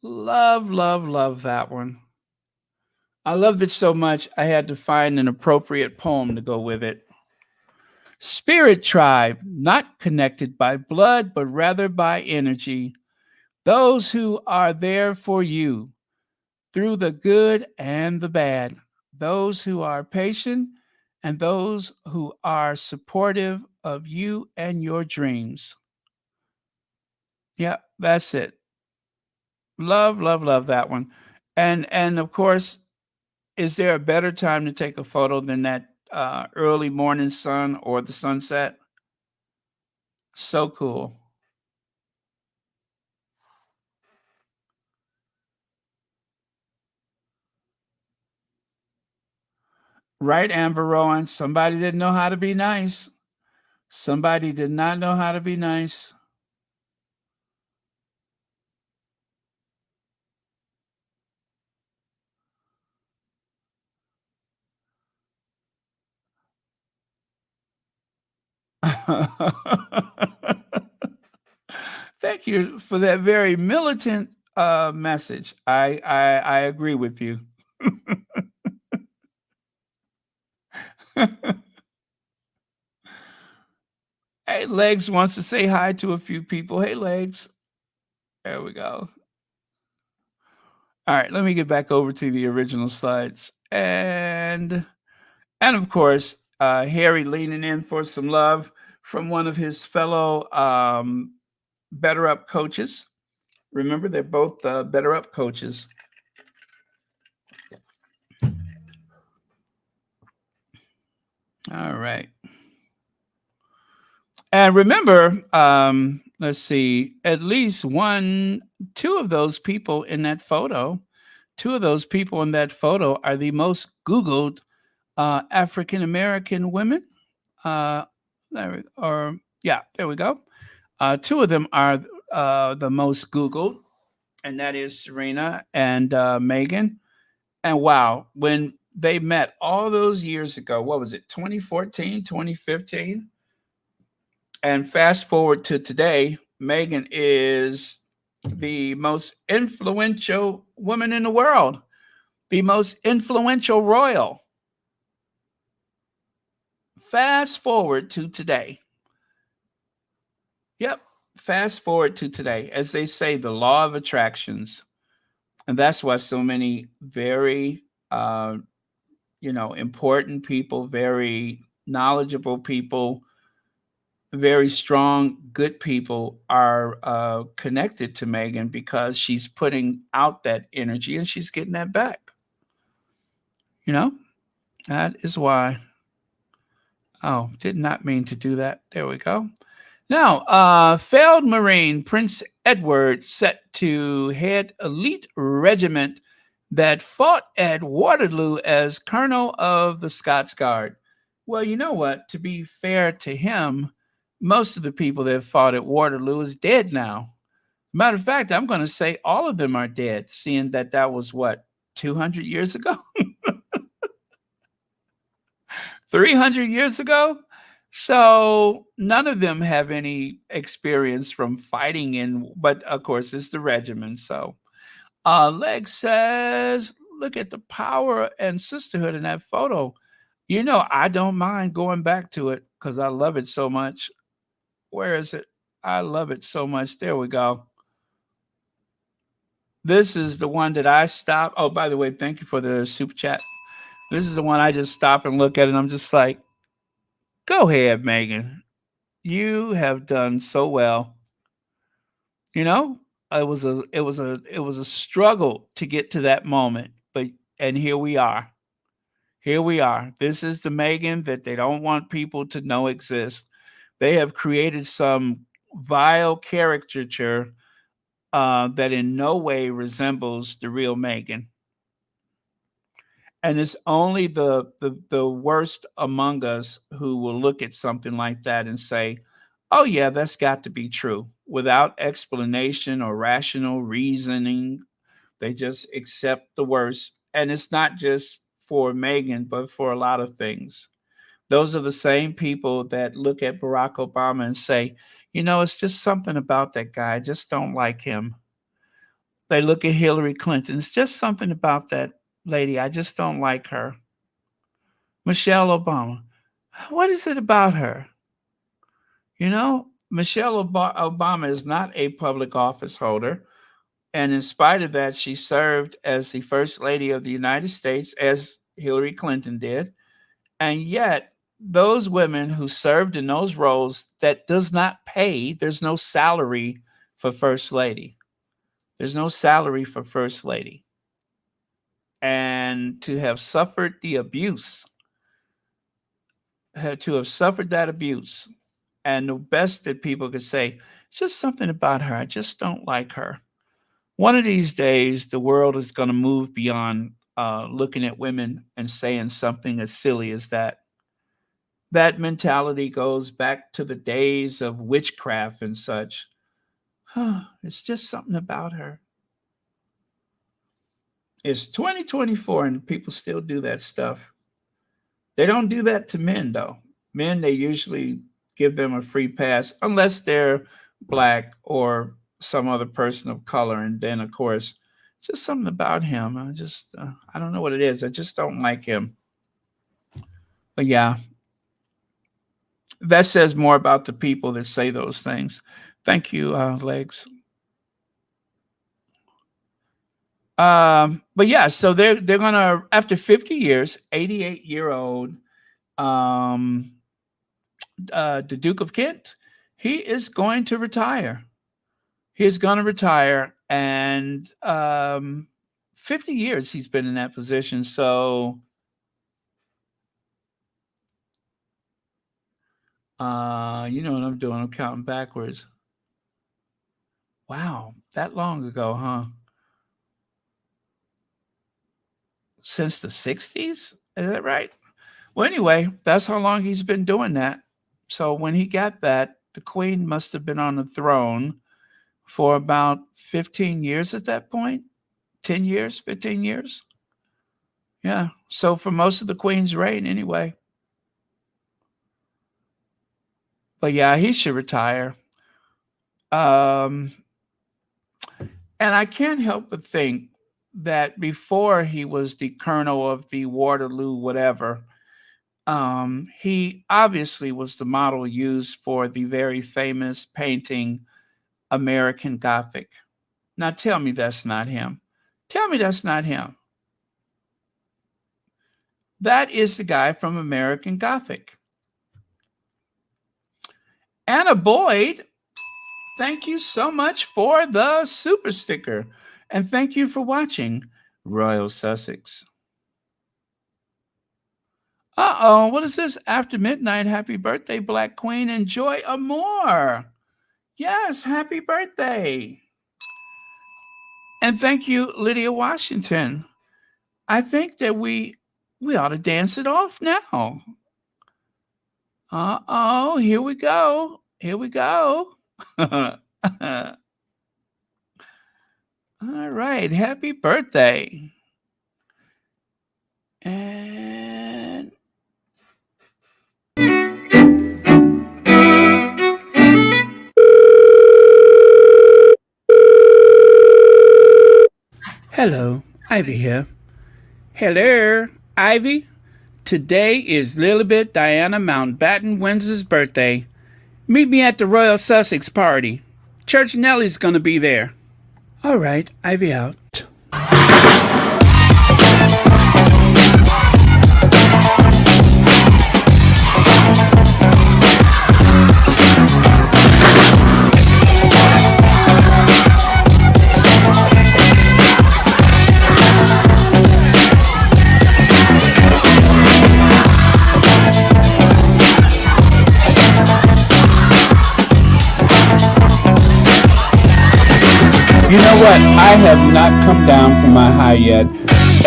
Love, love, love that one. I loved it so much, I had to find an appropriate poem to go with it. Spirit tribe, not connected by blood, but rather by energy. Those who are there for you through the good and the bad. Those who are patient and those who are supportive of you and your dreams. Yeah, that's it. Love, love, love that one. And of course, is there a better time to take a photo than that early morning sun or the sunset? So cool. Right, Amber Rowan? Somebody didn't know how to be nice. Somebody did not know how to be nice. Thank you for that very militant message. I agree with you. Hey, Legs wants to say hi to a few people. Hey, Legs. There we go. All right, let me get back over to the original slides. And of course, Harry leaning in for some love from one of his fellow Better Up coaches. Remember, they're both Better Up coaches. All right. And remember, let's see, at least two of those people in that photo, two of those people in that photo are the most Googled African American women. Or yeah, there we go. Two of them are the most Googled, and that is Serena and Meghan. And wow, when they met all those years ago, what was it, 2014, 2015? And fast forward to today, Meghan is the most influential woman in the world, the most influential royal. Fast forward to today. Yep. Fast forward to today. As they say, the law of attractions. And that's why so many very, important people, very knowledgeable people, very strong, good people are connected to Meghan because she's putting out that energy and she's getting that back. You know, that is why. Oh, did not mean to do that. There we go. Now, failed Marine Prince Edward set to head elite regiment that fought at Waterloo as colonel of the Scots Guard. Well, you know what? To be fair to him, most of the people that fought at Waterloo is dead now. Matter of fact, I'm going to say all of them are dead, seeing that that was what, 200 years ago? 300 years ago? So none of them have any experience from fighting in, but of course, it's the regiment. So Leg says, look at the power and sisterhood in that photo. You know, I don't mind going back to it because I love it so much. Where is it? I love it so much. There we go. This is the one that I stopped. Oh, by the way, thank you for the super chat. This is the one I just stop and look at, and I'm just like, go ahead, Megan. You have done so well. You know, it was a struggle to get to that moment, but and here we are. Here we are. This is the Megan that they don't want people to know exists. They have created some vile caricature that in no way resembles the real Meghan. And it's only the worst among us who will look at something like that and say, oh, yeah, that's got to be true without explanation or rational reasoning. They just accept the worst. And it's not just for Meghan, but for a lot of things. Those are the same people that look at Barack Obama and say, it's just something about that guy. I just don't like him. They look at Hillary Clinton. It's just something about that lady. I just don't like her. Michelle Obama. What is it about her? Michelle Obama is not a public office holder. And in spite of that, she served as the First Lady of the United States, as Hillary Clinton did. And yet, those women who served in those roles, that does not pay, there's no salary for First Lady. There's no salary for First Lady. And to have suffered the abuse, to have suffered that abuse, and the best that people could say, it's just something about her. I just don't like her. One of these days, the world is going to move beyond looking at women and saying something as silly as that. That mentality goes back to the days of witchcraft and such. It's just something about her. It's 2024 and people still do that stuff. They don't do that to men, though. Men, they usually give them a free pass unless they're Black or some other person of color. And then, of course, just something about him. I don't know what it is. I just don't like him. But yeah, that says more about the people that say those things. Thank you, Legs. But yeah, so they're gonna, after 50 years, 88-year-old the Duke of Kent, he is going to retire. He's going to retire, and 50 years he's been in that position. So you know what I'm doing? I'm counting backwards. Wow, that long ago, huh? Since the 60s? Is that right? Well, anyway, that's how long he's been doing that. So when he got that, the Queen must have been on the throne for about 15 years at that point. 10 years, 15 years. Yeah. So for most of the Queen's reign, anyway. But yeah, he should retire. And I can't help but think that before he was the colonel of the Waterloo, whatever, he obviously was the model used for the very famous painting American Gothic. Now tell me that's not him. Tell me that's not him. That is the guy from American Gothic. Anna Boyd, thank you so much for the super sticker. And thank you for watching Royal Sussex. Uh-oh, what is this? After midnight, happy birthday, Black Queen. Enjoy a more. Yes, happy birthday. And thank you, Lydia Washington. I think that we ought to dance it off now. Uh-oh, here we go. Here we go. All right, happy birthday. And hello, Ivy here. Hello, Ivy. Today is Lilibet Diana Mountbatten Windsor's birthday. Meet me at the Royal Sussex party. Church Nellie's gonna be there. All right, Ivy out. You know what? I have not come down from my high yet.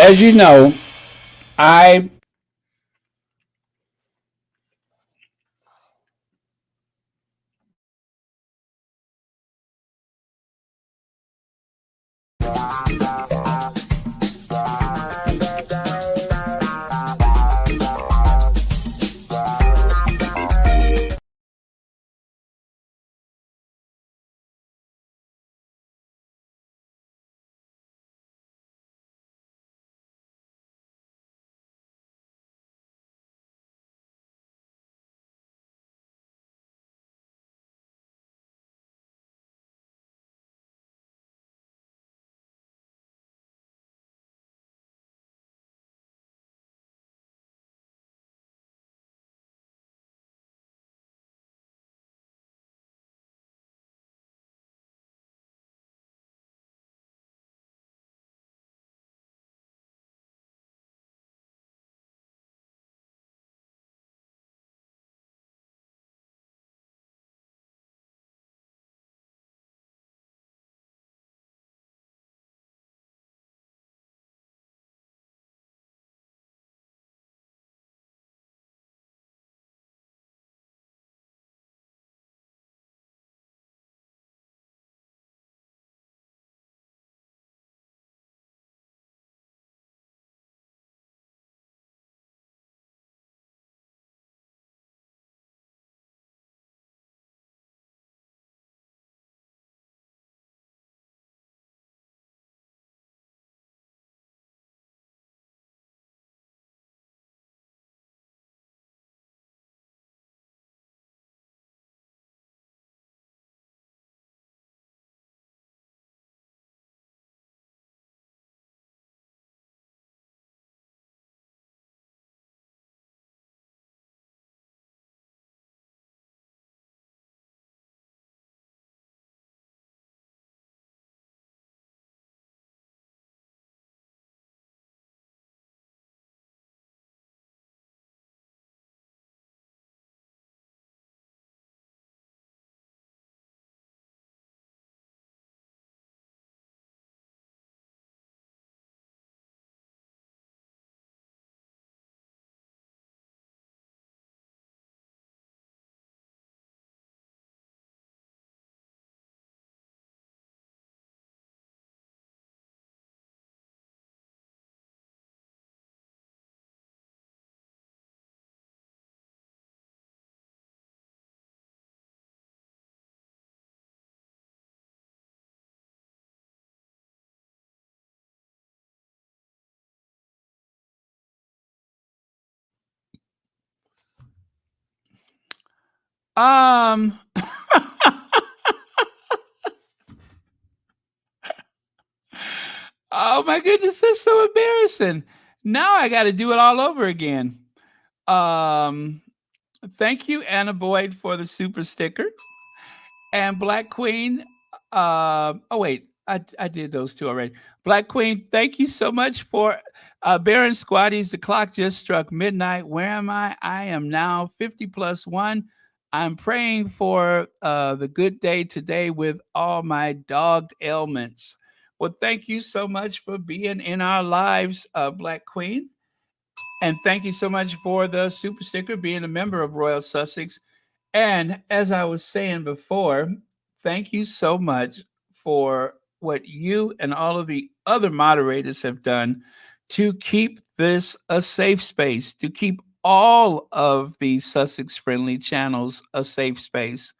As you know, I um oh my goodness, that's so embarrassing. Now I got to do it all over again. Um Thank you, Anna Boyd, for the super sticker. And Black Queen, oh wait, I did those two already. Black Queen, thank you so much for Baron Squatties. The clock just struck midnight. Where am I? I am now 50 plus one. I'm praying for the good day today with all my dogged ailments. Well, thank you so much for being in our lives, Black Queen. And thank you so much for the super sticker, being a member of Royal Sussex. And as I was saying before, thank you so much for what you and all of the other moderators have done to keep this a safe space, to keep all of the Sussex friendly channels a safe space.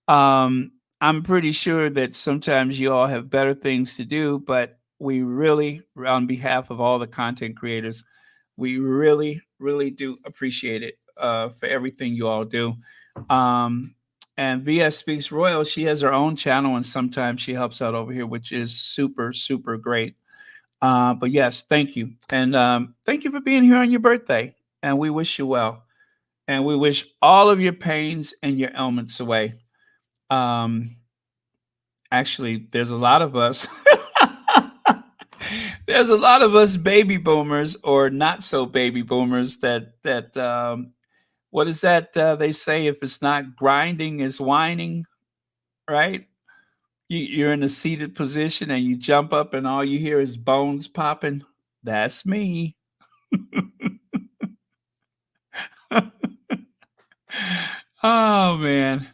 I'm pretty sure that sometimes you all have better things to do, but we really, on behalf of all the content creators, we really, really do appreciate it for everything you all do. Um, and VS Speaks Royal, she has her own channel, and sometimes she helps out over here, which is super, super great. But yes, thank you. And thank you for being here on your birthday. And we wish you well. And we wish all of your pains and your ailments away. Um, Actually, there's a lot of us. There's a lot of us baby boomers or not so baby boomers that what is that they say, if it's not grinding is whining, right? You're in a seated position and you jump up and all you hear is bones popping. That's me. Oh man.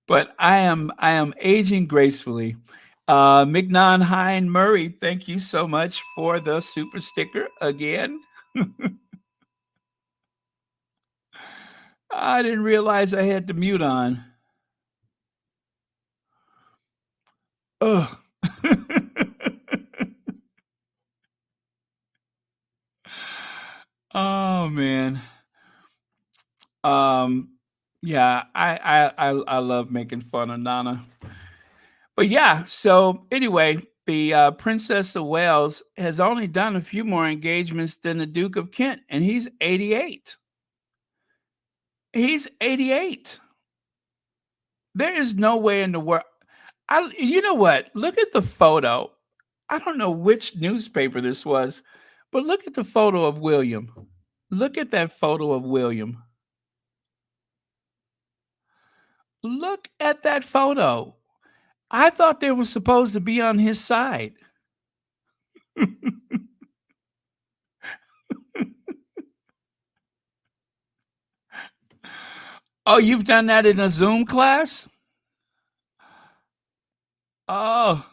But I am aging gracefully. Mignon Hine Murray, thank you so much for the super sticker again. I didn't realize I had the mute on. Ugh. Oh man. Um yeah, I love making fun of Nana. But yeah, so anyway, the Princess of Wales has only done a few more engagements than the Duke of Kent, and he's 88. He's 88. There is no way in the world. You know what? Look at the photo. I don't know which newspaper this was, but look at the photo of William. Look at that photo of William. Look at that photo. I thought they were supposed to be on his side. Oh, you've done that in a Zoom class? Oh,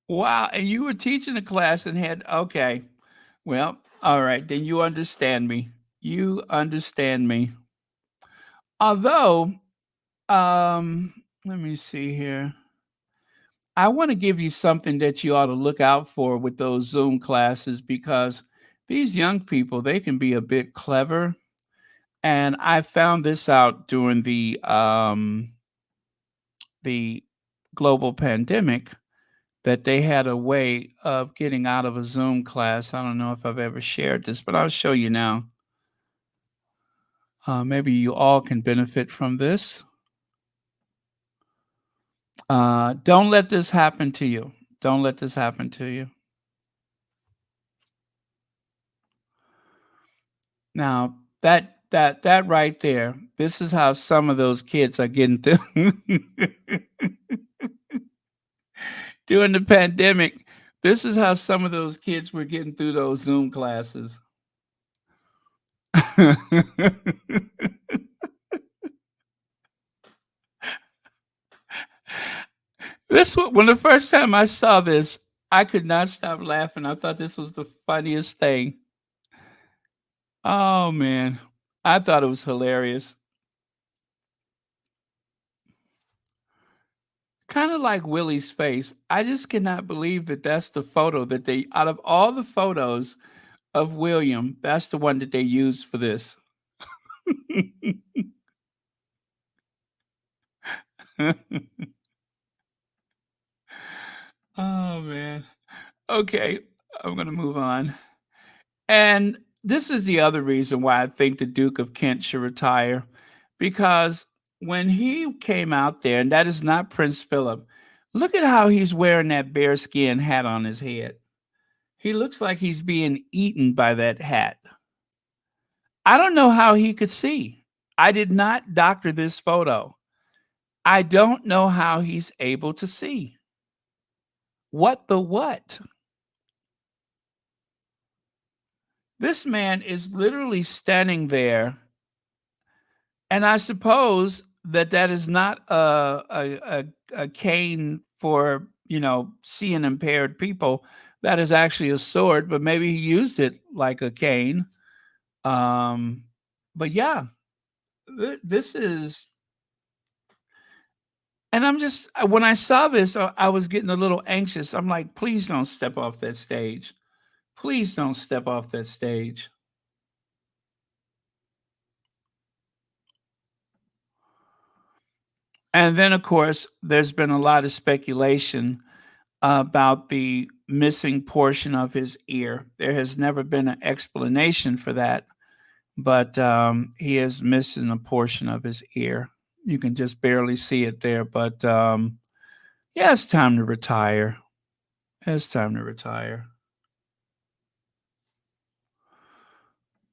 wow. And you were teaching a class and had, okay. Well, all right. Then you understand me. You understand me. Although, let me see here. I want to give you something that you ought to look out for with those Zoom classes because these young people, they can be a bit clever. And I found this out during the global pandemic that they had a way of getting out of a Zoom class. I don't know if I've ever shared this, but I'll show you now. Maybe you all can benefit from this. Don't let this happen to you. Don't let this happen to you. Now, that right there, this is how some of those kids are getting through during the pandemic. This is how some of those kids were getting through those Zoom classes. When the first time I saw this, I could not stop laughing. I thought this was the funniest thing. Oh man, I thought it was hilarious. Kind of like Willie's face. I just cannot believe that that's the photo that they, out of all the photos of William, that's the one that they used for this. Oh man. Okay, I'm going to move on. And this is the other reason why I think the Duke of Kent should retire because when he came out there, and that is not Prince Philip, look at how he's wearing that bearskin hat on his head. He looks like he's being eaten by that hat. I don't know how he could see. I did not doctor this photo. I don't know how he's able to see. What the what? This man is literally standing there, and I suppose that that is not a cane for seeing impaired people. That is actually a sword, but maybe he used it like a cane. Um, but yeah, this is, and I'm just when I saw this, I was getting a little anxious. I'm like, please don't step off that stage. Please don't step off that stage. And then, of course, there's been a lot of speculation about the missing portion of his ear. There has never been an explanation for that, but he is missing a portion of his ear. You can just barely see it there, but yeah, it's time to retire. It's time to retire.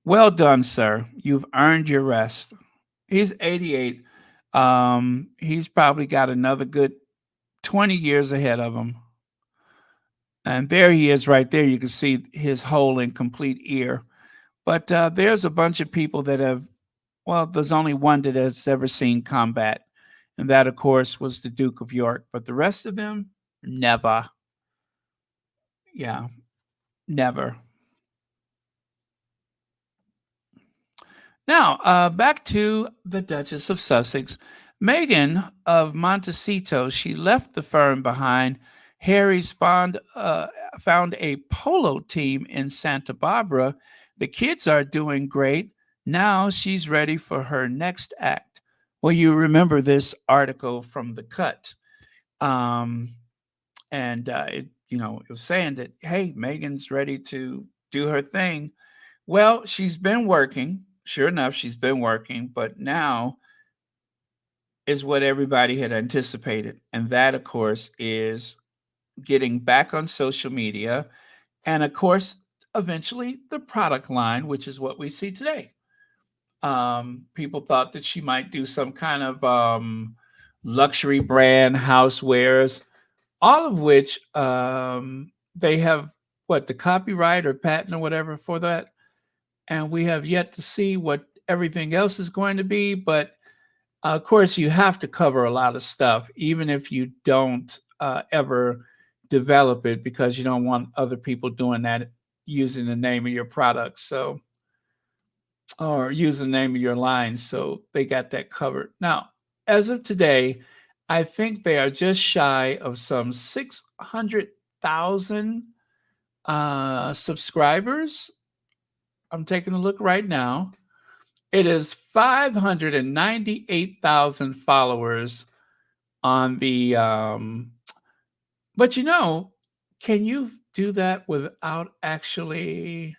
Well done, sir. You've earned your rest. He's 88. He's probably got another good 20 years ahead of him. And there he is right there. You can see his whole and complete ear. But there's a bunch of people that have, well, there's only one that has ever seen combat. And that, of course, was the Duke of York. But the rest of them, never. Yeah, never. Now, back to the Duchess of Sussex. Meghan of Montecito, she left the firm behind. Harry's found a polo team in Santa Barbara. The kids are doing great. Now she's ready for her next act. Well, you remember this article from The Cut. Um, and it was saying that, hey, Meghan's ready to do her thing. Well, she's been working. Sure enough, she's been working, but now is what everybody had anticipated. And that, of course, is getting back on social media. And of course, eventually the product line, which is what we see today. People thought that she might do some kind of luxury brand housewares, all of which they have what the copyright or patent or whatever for that. And we have yet to see what everything else is going to be. But of course, you have to cover a lot of stuff, even if you don't ever develop it, because you don't want other people doing that using the name of your product. So, or using the name of your line. So they got that covered. Now, as of today, I think they are just shy of some 600,000 subscribers. I'm taking a look right now. It is 598,000 followers on the but can you do that without actually,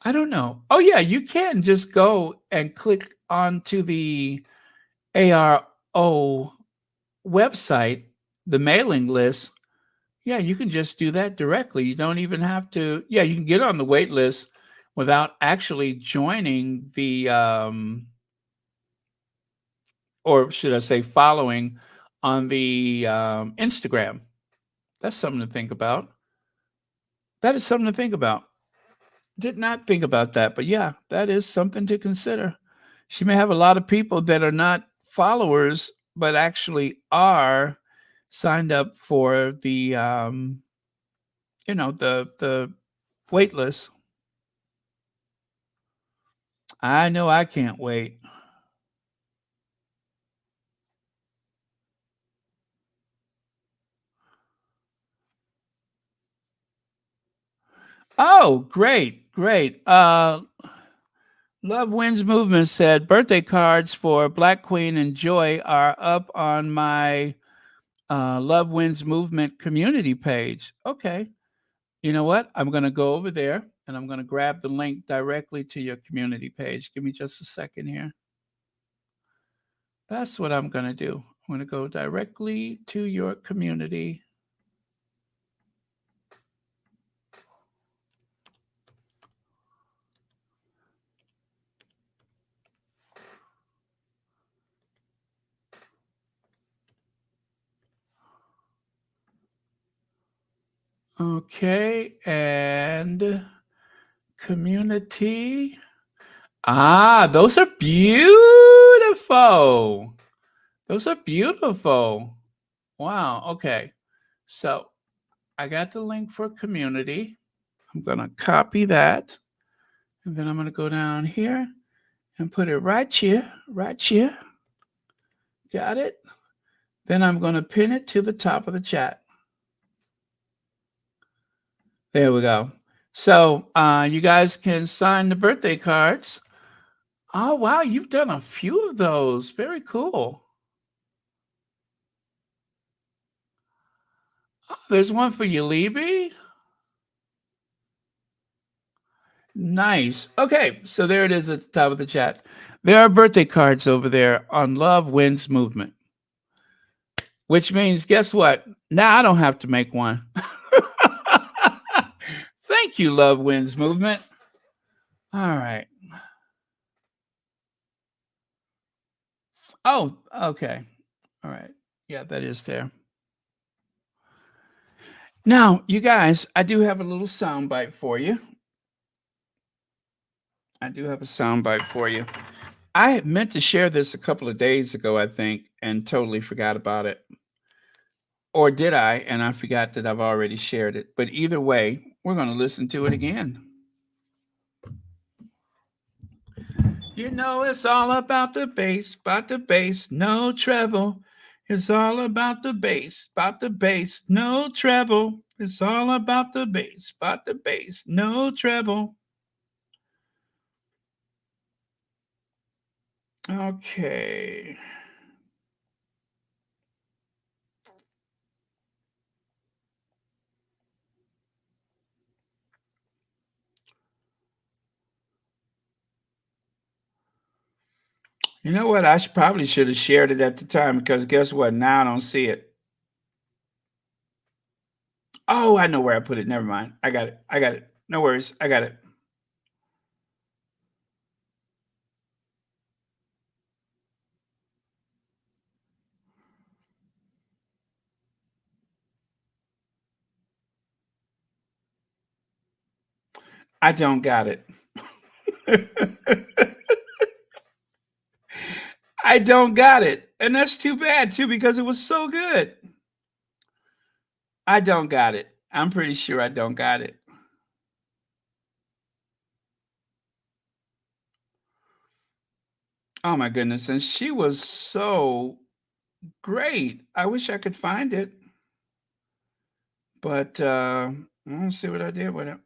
I don't know. Oh yeah, you can just go and click onto the ARO website, the mailing list. Yeah, you can just do that directly. You don't even have to, yeah, you can get on the wait list without actually joining the or should I say following on the Instagram. That's something to think about. That is something to think about. Did not think about that, but yeah, that is something to consider. She may have a lot of people that are not followers, but actually are signed up for the the wait list. I know I can't wait. Oh, great, great. Love Wins Movement said birthday cards for Black Queen and Joy are up on my Love Wins Movement community page. Okay. You know what? I'm going to go over there and I'm going to grab the link directly to your community page. Give me just a second here. That's what I'm going to do. I'm going to go directly to your community. Okay, and community. Ah, those are beautiful. Those are beautiful. Wow. Okay. So I got the link for community. I'm going to copy that. And then I'm going to go down here and put it right here, right here. Got it. Then I'm going to pin it to the top of the chat. There we go. So you guys can sign the birthday cards. Oh, wow. You've done a few of those. Very cool. Oh, there's one for you, Libby. Nice. Okay, so there it is at the top of the chat. There are birthday cards over there on Love Wins Movement, which means guess what? Now I don't have to make one. Thank you, Love Wins Movement. All right. Oh, okay. All right. Yeah, that is there. Now, you guys, I do have a little sound bite for you. I do have a sound bite for you. I had meant to share this a couple of days ago, I think, and totally forgot about it. Or did I? And I forgot that I've already shared it. But either way, we're going to listen to it again. You know, it's all about the bass, no treble. It's all about the bass, no treble. It's all about the bass, no treble. Okay. You know what? Probably should have shared it at the time because guess what? Now I don't see it. Oh, I know where I put it. Never mind. I got it. I got it. No worries. I got it. I don't got it. I don't got it. And that's too bad too because it was so good. I don't got it. I'm pretty sure I don't got it. Oh my goodness. And she was so great. I wish I could find it. But let's see what I did with it.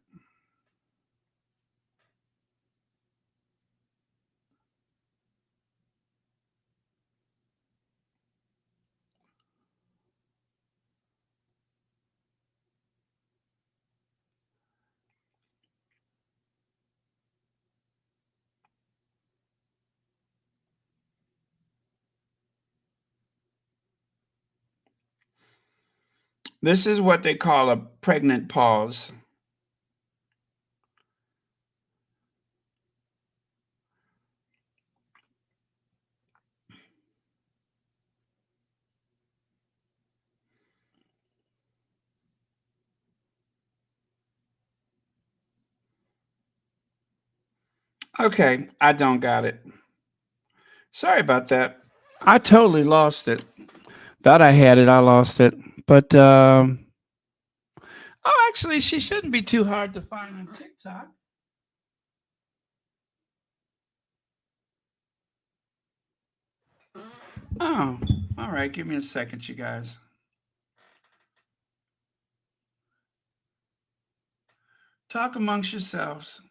This is what they call a pregnant pause. Okay, I don't got it. Sorry about that. I totally lost it. Thought I had it, I lost it. But oh, actually, she shouldn't be too hard to find on TikTok. Oh, all right. Give me a second, you guys. Talk amongst yourselves.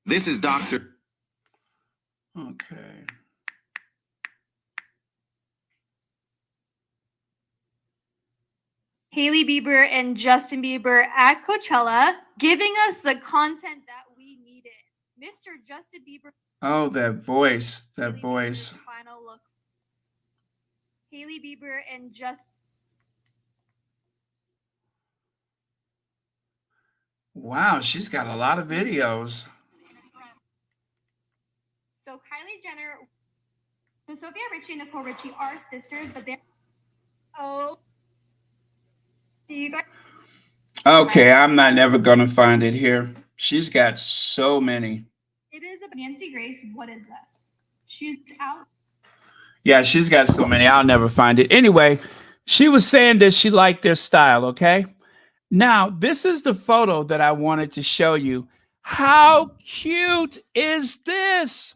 This is Dr. Okay. Hailey Bieber and Justin Bieber at Coachella, giving us the content that we needed. Mr. Justin Bieber. Oh, that voice. That Hailey voice. Bieber's final look. Hailey Bieber and Justin. Wow, she's got a lot of videos. So Kylie Jenner, so Sophia Richie and Nicole Richie are sisters, but they're. Oh. Do you guys? Okay, I'm not never gonna find it here. She's got so many. It is a Nancy Grace. What is this? She's out. Yeah, she's got so many. I'll never find it. Anyway, she was saying that she liked their style. Okay. Now, this is the photo that I wanted to show you. How cute is this?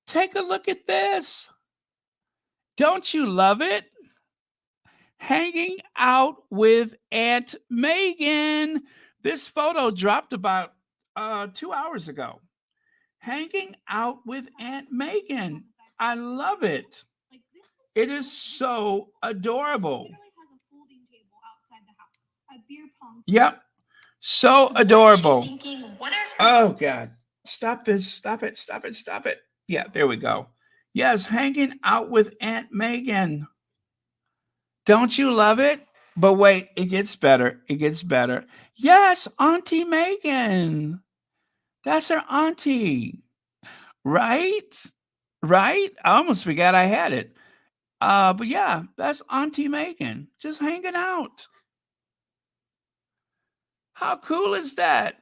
Take a look at this. Don't you love it? Hanging out with Aunt Megan. This photo dropped about 2 hours ago. Hanging out with Aunt Megan. I love it. It is so adorable. Yep. So adorable. Oh, God. Stop this. Stop it. Stop it. Stop it. Yeah, there we go. Yes, hanging out with Aunt Megan. Don't you love it? But wait, it gets better. It gets better. Yes, Auntie Megan. That's her auntie. Right? Right? I almost forgot I had it. But yeah, that's Auntie Megan just hanging out. How cool is that?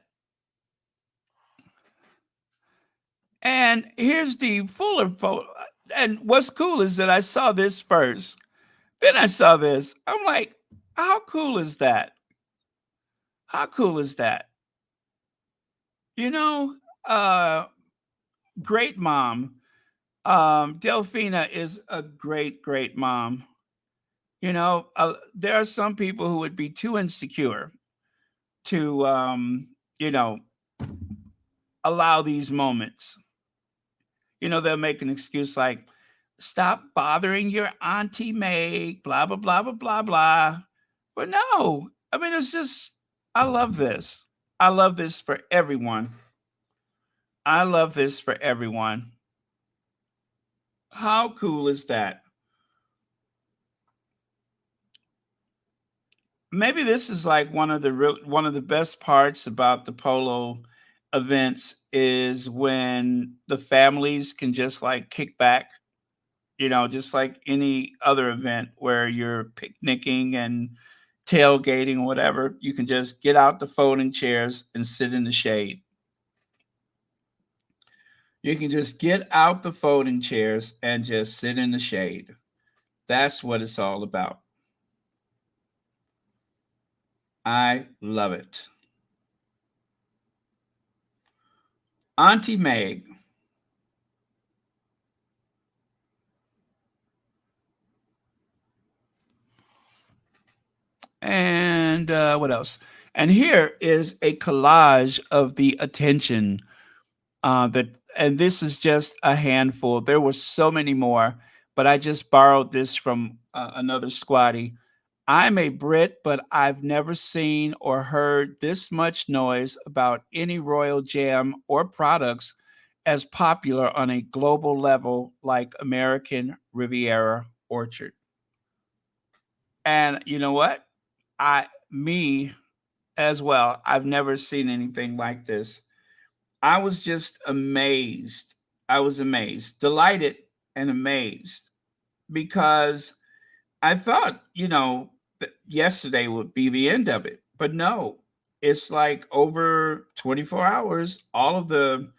And here's the fuller photo. And what's cool is that I saw this first. Then I saw this. I'm like, how cool is that? How cool is that? You know, uh, great mom. Delphina is a great, great mom. There are some people who would be too insecure to, you know, allow these moments. They'll make an excuse like, stop bothering your Auntie Meg, blah, blah, blah, blah, blah, blah. But no, I mean, it's just, I love this. I love this for everyone. I love this for everyone. How cool is that? Maybe this is like one of the best parts about the polo events is when the families can just like kick back, just like any other event where you're picnicking and tailgating or whatever. You can just get out the folding chairs and sit in the shade. You can just get out the folding chairs and just sit in the shade. That's what it's all about. I love it. Auntie Meg. And what else? And here is a collage of the attention and this is just a handful. There were so many more, but I just borrowed this from another squatty. I'm a Brit, but I've never seen or heard this much noise about any royal jam or products as popular on a global level like American Riviera Orchard. And you know what? Me as well. I've never seen anything like this. I was just amazed. I was amazed, delighted, and amazed because I thought, that yesterday would be the end of it. But no, it's like over 24 hours, all of the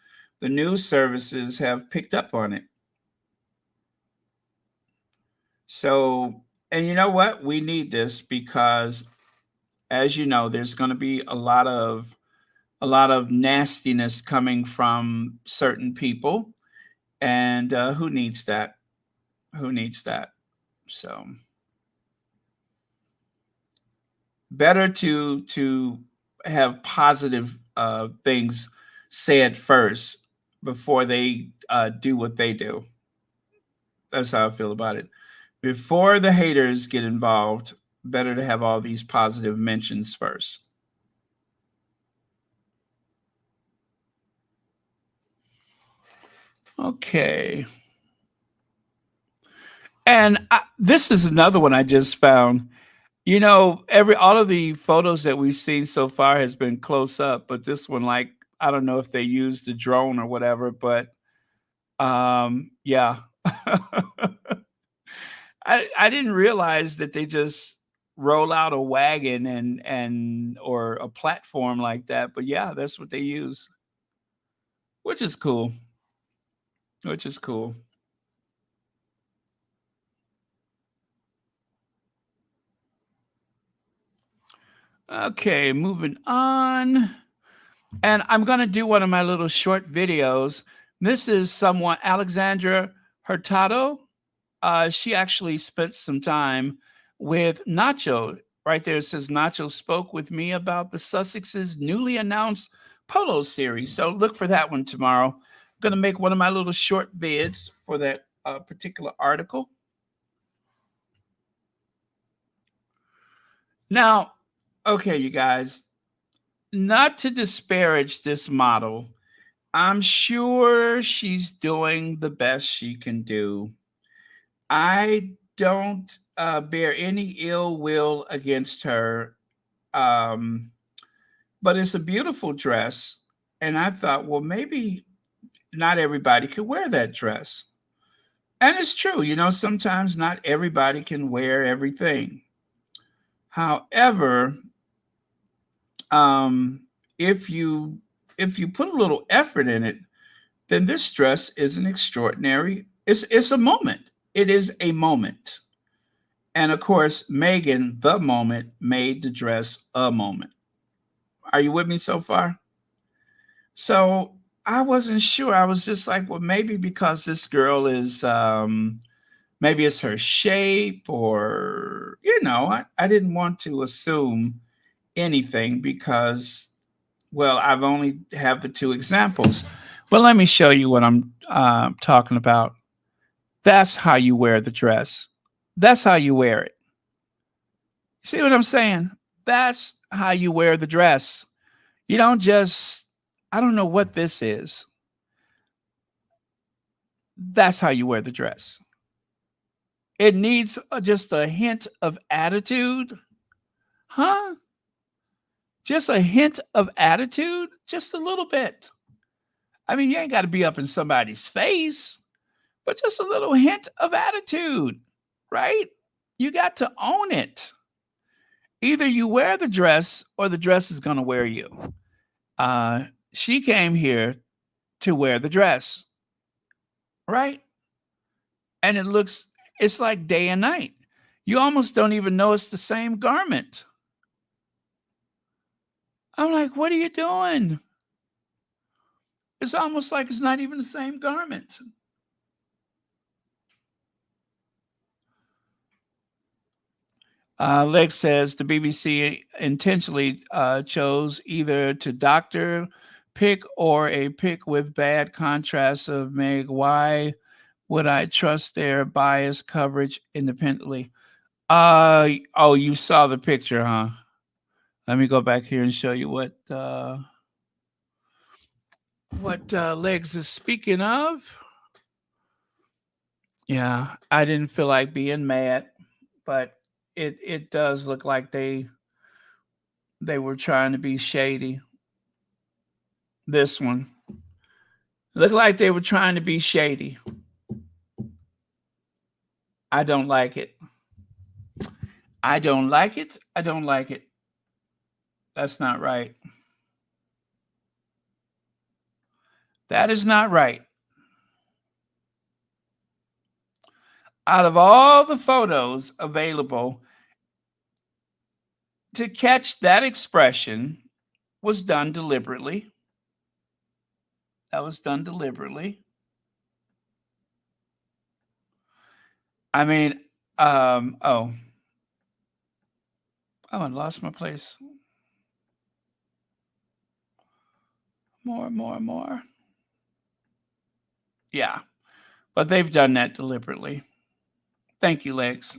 news services have picked up on it. So, and you know what? We need this because as you know, there's going to be a lot of nastiness coming from certain people, and who needs that? Who needs that? So better to have positive things said first before they do what they do. That's how I feel about it. Before the haters get involved, better to have all these positive mentions first. Okay. And this is another one I just found. Every all of the photos that we've seen so far has been close up, but this one, like, I don't know if they used the drone or whatever, but yeah. I didn't realize that they just roll out a wagon and or a platform like that, but yeah, that's what they use, which is cool. Which is cool. Okay, moving on. And I'm going to do one of my little short videos. This is someone, Alexandra Hurtado. She actually spent some time with Nacho. Right there, it says Nacho spoke with me about the Sussex's newly announced Polo series. So look for that one tomorrow. I'm going to make one of my little short vids for that particular article. Now, okay, you guys, not to disparage this model, I'm sure she's doing the best she can do. I don't bear any ill will against her, um, but it's a beautiful dress. And I thought, well, maybe not everybody could wear that dress. And it's true, sometimes not everybody can wear everything. However, um, if you if you put a little effort in it, then this dress is an extraordinary. It's a moment. It is a moment. And of course, Meghan, the moment, made the dress a moment. Are you with me so far? So I wasn't sure. I was just like, well, maybe because this girl is, maybe it's her shape, or, I didn't want to assume anything because, well, I've only have the two examples. But let me show you what I'm talking about. That's how you wear the dress. That's how you wear it. See what I'm saying? That's how you wear the dress. You don't just, I don't know what this is. That's how you wear the dress. It needs just a hint of attitude. Huh? Just a hint of attitude? Just a little bit. I mean, you ain't got to be up in somebody's face, but just a little hint of attitude, right? You got to own it. Either you wear the dress or the dress is going to wear you. She came here to wear the dress, right? And it's like day and night. You almost don't even know it's the same garment. I'm like, what are you doing? It's almost like it's not even the same garment. Lex says the BBC intentionally chose either to doctor pick or a pick with bad contrast of Meg. Why would I trust their biased coverage independently? Oh, you saw the picture, huh? Let me go back here and show you what Legs is speaking of. Yeah, I didn't feel like being mad, but it does look like they were trying to be shady. This one looked like they were trying to be shady. I don't like it. I don't like it. I don't like it. That's not right. That is not right. Out of all the photos available, to catch that expression was done deliberately. That was done deliberately. I mean, oh, I lost my place. More. Yeah, but they've done that deliberately. Thank you, Legs.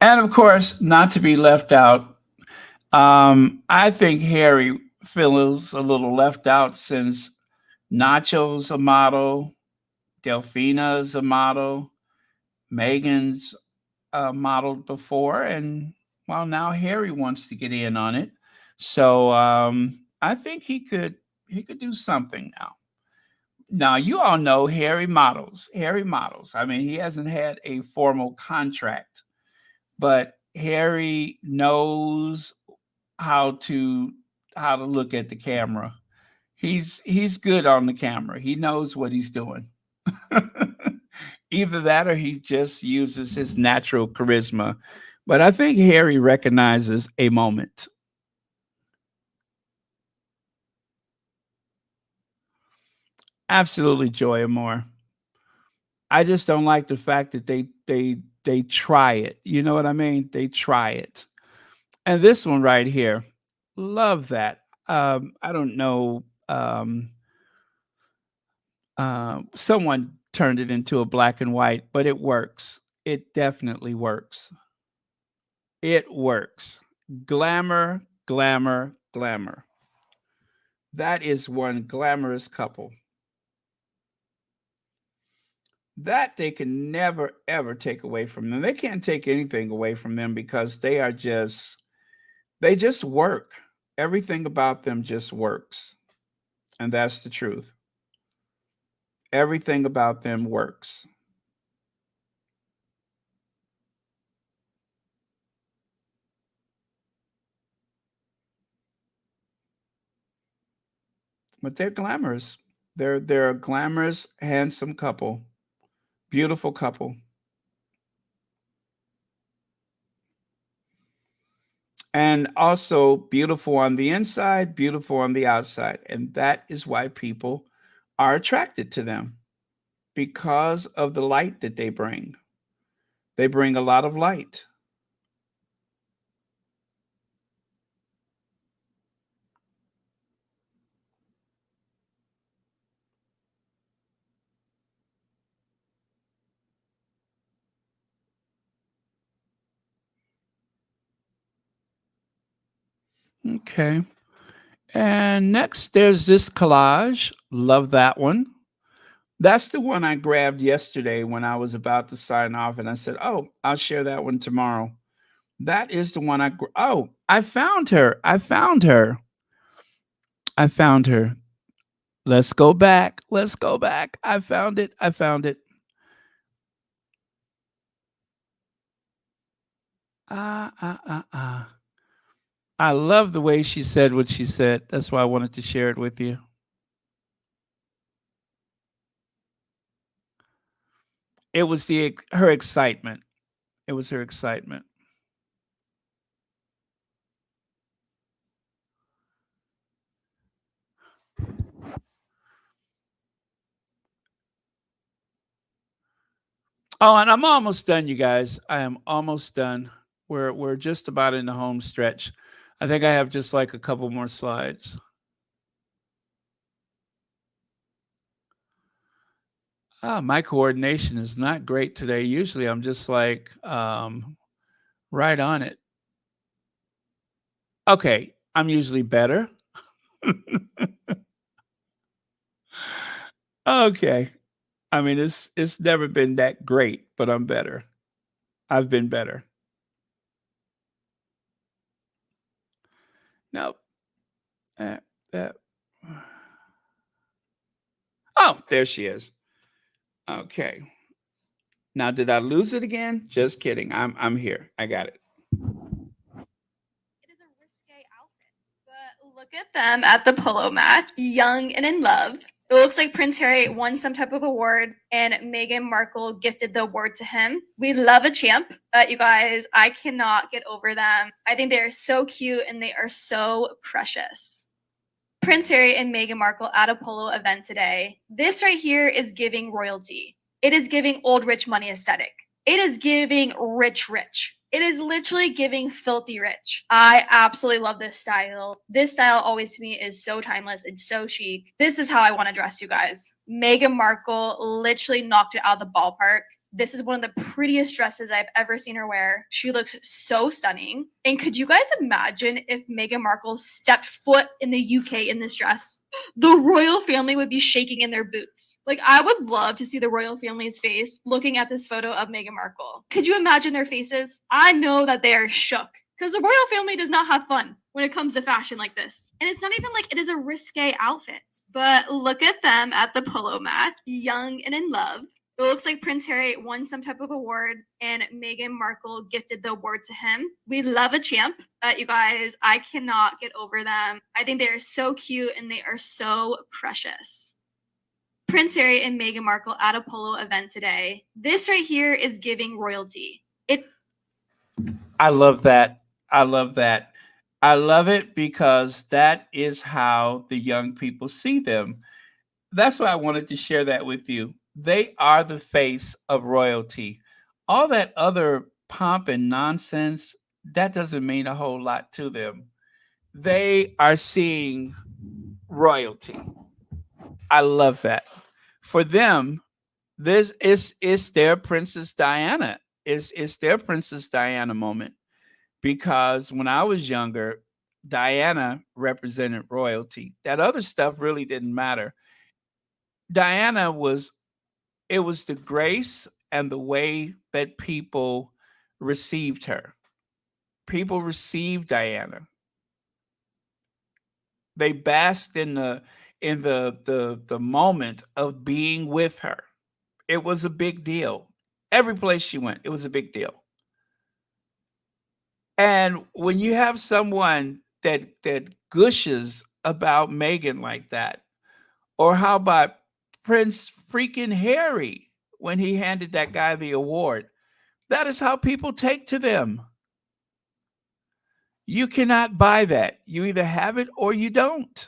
And of course, not to be left out, I think Harry feels a little left out since Nacho's a model, Delphina's a model, Megan's modeled before, and well, now Harry wants to get in on it. So I think he could do something now. Now you all know Harry models. Harry models. I mean, he hasn't had a formal contract, but Harry knows how to how to look at the camera. He's good on the camera. He knows what he's doing. Either that or he just uses his natural charisma. But I think Harry recognizes a moment. Absolutely, Joy Amore. I just don't like the fact that they try it. You know what I mean? They try it. And this one right here, love that. I don't know. Someone turned it into a black and white, but it works. It definitely works. It works. Glamour, glamour, glamour. That is one glamorous couple. That they can never ever take away from them. They can't take anything away from them because they just work. Everything about them just works. And that's the truth. Everything about them works. But they're glamorous. They're a glamorous, handsome couple. Beautiful couple. And also beautiful on the inside, beautiful on the outside. And that is why people are attracted to them because of the light that they bring. They bring a lot of light. Okay. And next, there's this collage. Love that one. That's the one I grabbed yesterday when I was about to sign off, and I said, "Oh, I'll share that one tomorrow." That is the one oh, I found her. I found her. I found her. Let's go back. Let's go back. I found it. I found it. Ah, ah, ah, ah. I love the way she said what she said. That's why I wanted to share it with you. It was her excitement. It was her excitement. Oh, and I'm almost done, you guys. I am almost done. We're just about in the home stretch. I think I have just like a couple more slides. My coordination is not great today. Usually I'm just like right on it. Okay, I'm usually better. Okay. I mean it's never been that great, but I'm better. I've been better. Nope. Uh, uh, oh, there she is. Okay. Now did I lose it again? Just kidding. I'm here. I got it. It is a risque outfit, but look at them at the polo match, young and in love. It looks like Prince Harry won some type of award and Meghan Markle gifted the award to him. We love a champ. You guys, I cannot get over them. I think they are so cute and they are so precious. Prince Harry and Meghan Markle at a polo event today. This right here is giving royalty. It is giving old rich money aesthetic. It is giving rich rich. It is literally giving filthy rich. I absolutely love this style. This style always to me is so timeless and so chic. This is how I want to dress, you guys. Meghan Markle literally knocked it out of the ballpark. This is one of the prettiest dresses I've ever seen her wear. She looks so stunning. And could you guys imagine if Meghan Markle stepped foot in the UK in this dress? The royal family would be shaking in their boots. Like, I would love to see the royal family's face looking at this photo of Meghan Markle. Could you imagine their faces? I know that they are shook because the royal family does not have fun when it comes to fashion like this. And it's not even like it is a risque outfit, but look at them at the polo match, young and in love. It looks like Prince Harry won some type of award and Meghan Markle gifted the award to him. We love a champ. You guys, I cannot get over them. I think they are so cute and they are so precious. Prince Harry and Meghan Markle at a polo event today. This right here is giving royalty. I love that. I love that. I love it because that is how the young people see them. That's why I wanted to share that with you. They are the face of royalty. All that other pomp and nonsense, that doesn't mean a whole lot to them. They are seeing royalty. I love that. For them, this is their Princess Diana. Is their Princess Diana moment. Because when I was younger, Diana represented royalty. That other stuff really didn't matter. Diana was it was the grace and the way that people received her. People received Diana. They basked in the moment of being with her. It was a big deal. Every place she went, it was a big deal. And when you have someone that gushes about Meghan like that, or how about Prince freaking Harry when he handed that guy the award? That is how people take to them. You cannot buy that. You either have it or you don't.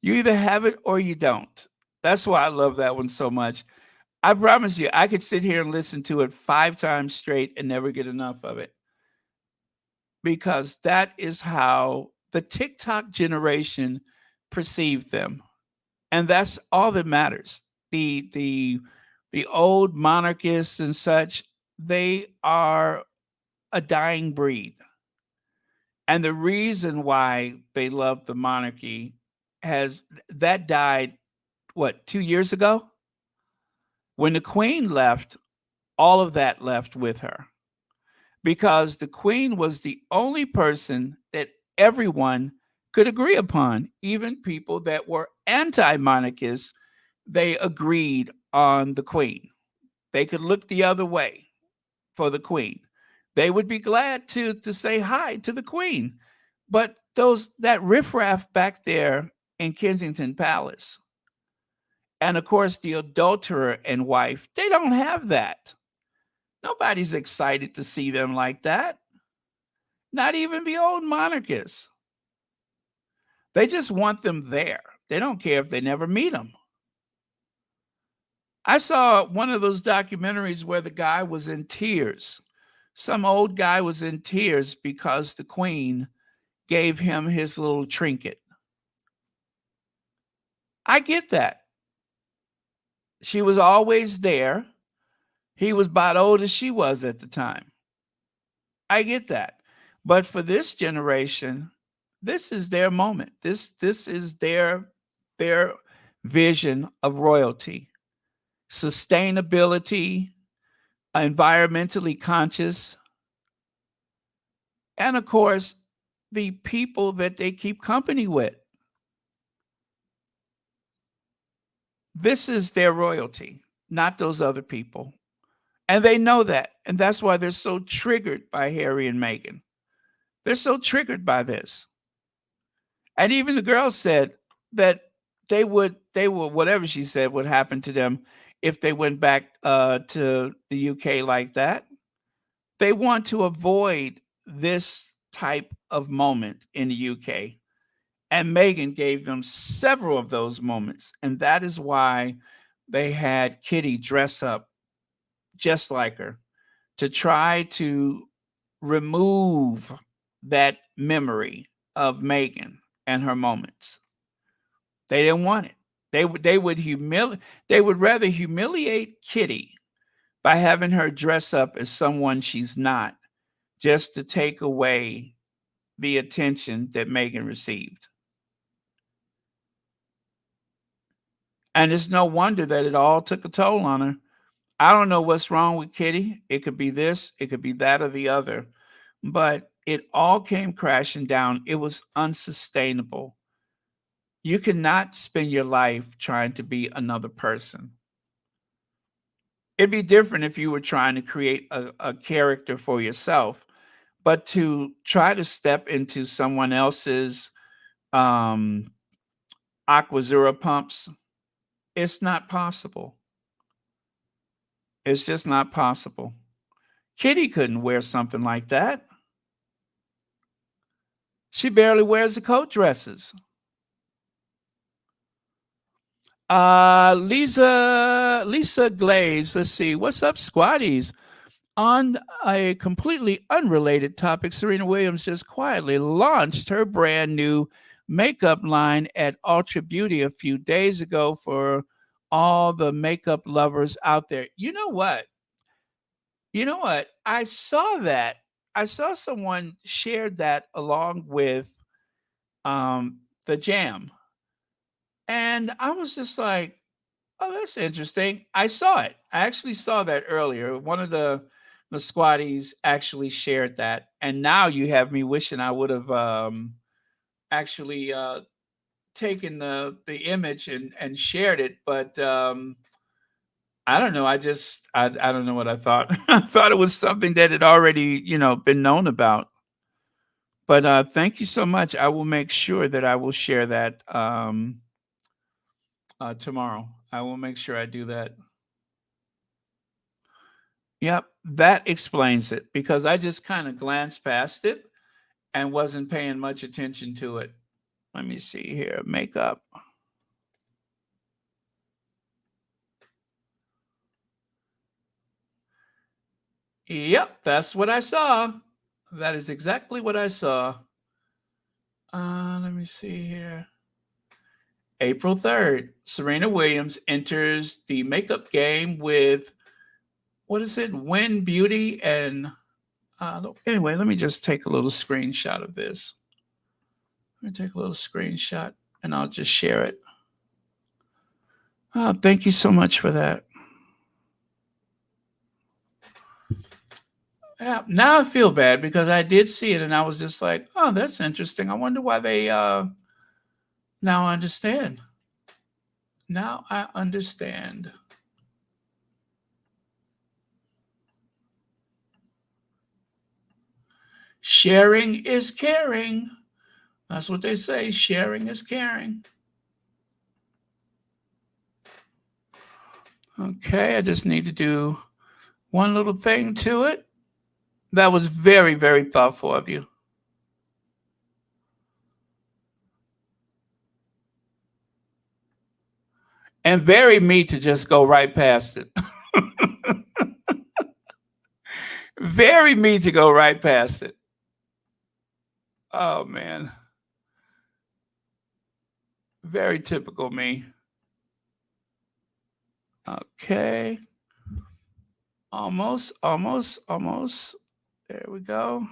You either have it or you don't. That's why I love that one so much. I promise you, I could sit here and listen to it 5 times straight and never get enough of it, because that is how the TikTok generation perceived them. And that's all that matters. The old monarchists and such, they are a dying breed. And the reason why they love the monarchy has that died what, 2 years ago? When the queen left, all of that left with her, because the queen was the only person that everyone could agree upon. Even people that were anti-monarchists, they agreed on the queen. They could look the other way for the queen. They would be glad to say hi to the queen. But those that riffraff back there in Kensington Palace, and of course the adulterer and wife, they don't have that. Nobody's excited to see them like that. Not even the old monarchists. They just want them there. They don't care if they never meet them. I saw one of those documentaries where the guy was in tears. Some old guy was in tears because the queen gave him his little trinket. I get that. She was always there. He was about old as she was at the time. I get that. But for this generation, this is their moment. This is their vision of royalty. Sustainability, environmentally conscious, and of course, the people that they keep company with. This is their royalty, not those other people. And they know that. And that's why they're so triggered by Harry and Meghan. They're so triggered by this. And even the girl said that they would, whatever she said would happen to them if they went back to the UK like that. They want to avoid this type of moment in the UK. And Meghan gave them several of those moments. And that is why they had Kitty dress up just like her, to try to remove that memory of Meghan and her moments. They didn't want it. They would rather humiliate Kitty by having her dress up as someone she's not, just to take away the attention that Meghan received. And it's no wonder that it all took a toll on her. I don't know what's wrong with Kitty. It could be this, it could be that, or the other. But it all came crashing down. It was unsustainable. You cannot spend your life trying to be another person. It'd be different if you were trying to create a character for yourself, but to try to step into someone else's um, Aquazura pumps, it's not possible. It's just not possible. Kitty couldn't wear something like that. She barely wears the coat dresses. Lisa Glaze, let's see. What's up, squatties? On a completely unrelated topic, Serena Williams just quietly launched her brand new makeup line at Ultra Beauty a few days ago for all the makeup lovers out there. You know what? You know what? I saw that. I saw someone shared that along with the jam. And I was just like, oh, that's interesting. I saw it. I actually saw that earlier. One of the squatties actually shared that. And now you have me wishing I would have actually taken the image and shared it, but I don't know. I don't know what I thought. I thought it was something that had already been known about. But thank you so much. I will make sure that I will share that tomorrow. I will make sure I do that. Yep, that explains it because I just kind of glanced past it and wasn't paying much attention to it. Let me see here. Makeup. Yep, that's what I saw. That is exactly what I saw. Let me see here. April 3rd, Serena Williams enters the makeup game with, what is it? Win Beauty and anyway, let me just take a little screenshot of this. Let me take a little screenshot and I'll just share it. Oh, thank you so much for that. Yeah, now I feel bad because I did see it and I was just like, oh, that's interesting. I wonder why they now I understand. Now I understand. Sharing is caring. That's what they say. Sharing is caring. Okay, I just need to do one little thing to it. That was very, very thoughtful of you. And very me to just go right past it. Very me to go right past it. Oh, man. Very typical me. Okay. Almost, almost, almost. There we go.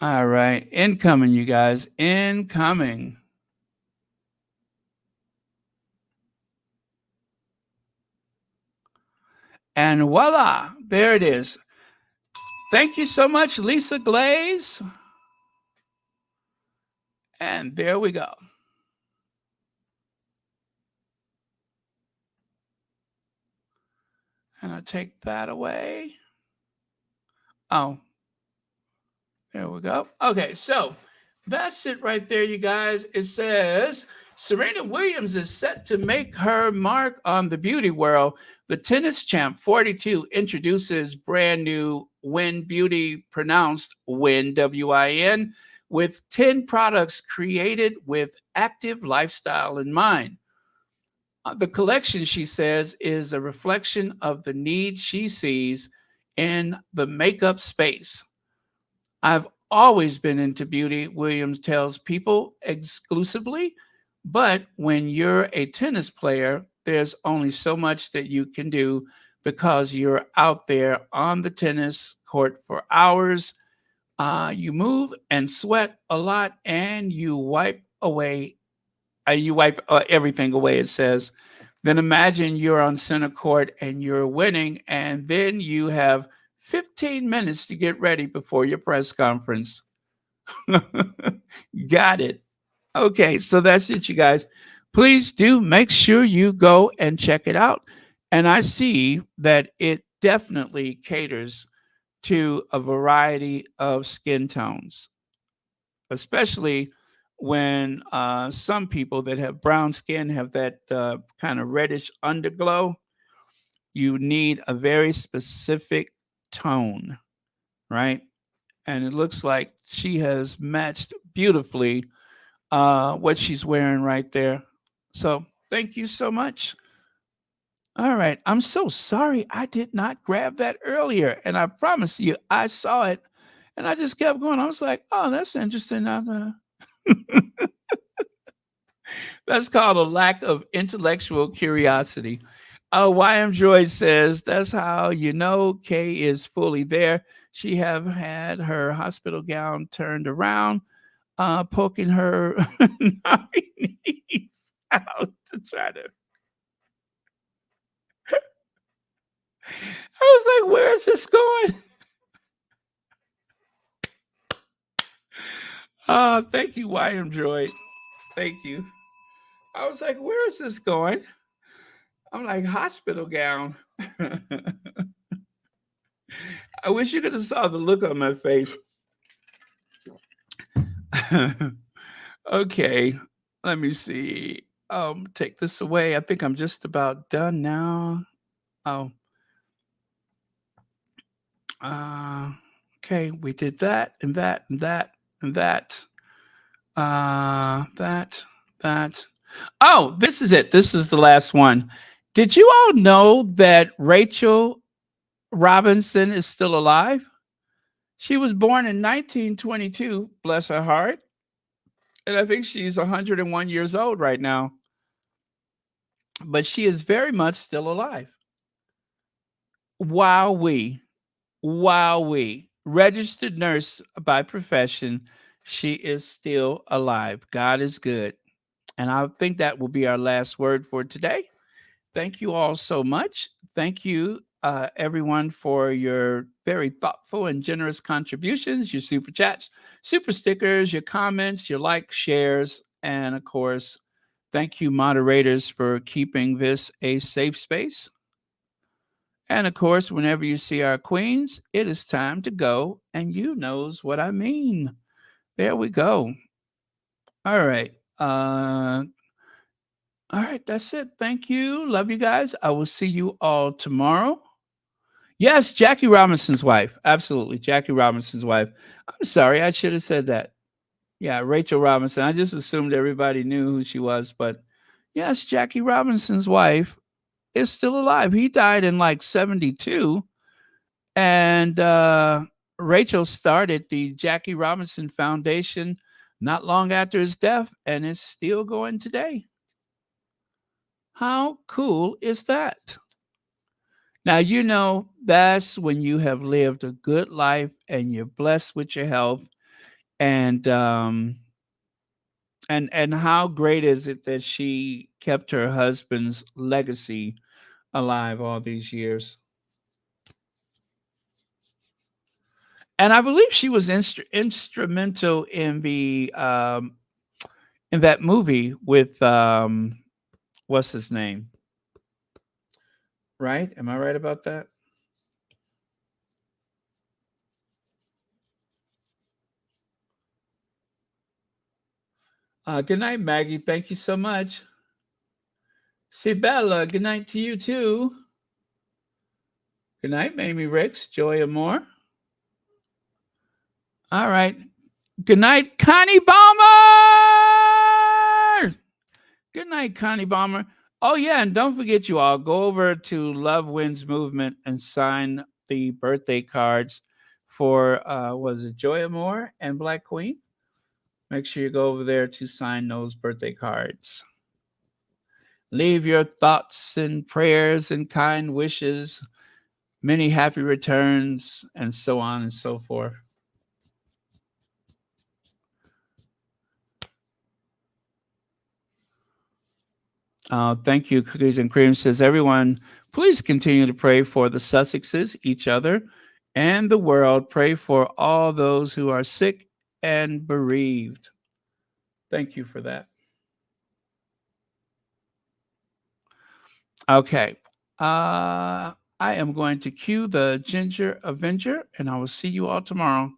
All right. Incoming, you guys. Incoming. And voila, there it is. Thank you so much, Lisa Glaze. And there we go. And I'll take that away. Oh, there we go. Okay, so that's it right there, you guys. It says Serena Williams is set to make her mark on the beauty world. The tennis champ, 42, introduces brand new Win Beauty, pronounced Win, W-I-N, with 10 products created with active lifestyle in mind. The collection, she says, is a reflection of the need she sees in the makeup space. I've always been into beauty, Williams tells People exclusively, but when you're a tennis player, there's only so much that you can do because you're out there on the tennis court for hours. You move and sweat a lot, and you wipe away. You wipe everything away. It says. Then imagine you're on center court and you're winning, and then you have 15 minutes to get ready before your press conference. Got it. Okay, so that's it, you guys. Please do make sure you go and check it out. And I see that it definitely caters to a variety of skin tones, especially when some people that have brown skin have that kind of reddish underglow. You need a very specific tone, right? And it looks like she has matched beautifully what she's wearing right there. So thank you so much. All right. I'm so sorry I did not grab that earlier. And I promise you, I saw it and I just kept going. I was like, oh, that's interesting. That's called a lack of intellectual curiosity. YM Droid says that's how you know Kay is fully there. She have had her hospital gown turned around. poking her nominees out to try to. I was like, where is this going? Thank you, YM Droid. Thank you. I was like, where is this going? I'm like, hospital gown. I wish you could have saw the look on my face. Okay, let me see. Take this away. I think I'm just about done now. Oh. Okay, we did that and that and that and that. That. Oh, this is it. This is the last one. Did you all know that Rachel Robinson is still alive? She was born in 1922, bless her heart. And I think she's 101 years old right now. But she is very much still alive. Wowee. Registered nurse by profession. She is still alive. God is good. And I think that will be our last word for today. Thank you all so much. Thank you, everyone, for your very thoughtful and generous contributions, your super chats, super stickers, your comments, your likes, shares, and of course, thank you, moderators, for keeping this a safe space. And of course, whenever you see our queens, it is time to go, and you knows what I mean. There we go. All right. All right, that's it. Thank you. Love you guys. I will see you all tomorrow. Yes, Jackie Robinson's wife. Absolutely. Jackie Robinson's wife. I'm sorry. I should have said that. Yeah, Rachel Robinson. I just assumed everybody knew who she was. But yes, Jackie Robinson's wife is still alive. He died in like 72. And Rachel started the Jackie Robinson Foundation not long after his death, and it's still going today. How cool is that? Now, you know, that's when you have lived a good life and you're blessed with your health. And how great is it that she kept her husband's legacy alive all these years? And I believe she was instrumental in the in that movie with what's his name? Right? Am I right about that? Good night, Maggie. Thank you so much. Sibella, good night to you too. Good night, Mamie Ricks, Joy Amore. All right. Good night, Connie Bomber. Good night, Connie Bomber. Oh, yeah, and don't forget, you all, go over to Love Wins Movement and sign the birthday cards for, was it Joy Amore and Black Queen? Make sure you go over there to sign those birthday cards. Leave your thoughts and prayers and kind wishes, many happy returns, and so on and so forth. Thank you, Cookies and Cream. Says, everyone, please continue to pray for the Sussexes, each other, and the world. Pray for all those who are sick and bereaved. Thank you for that. Okay. I am going to cue the Ginger Avenger, and I will see you all tomorrow.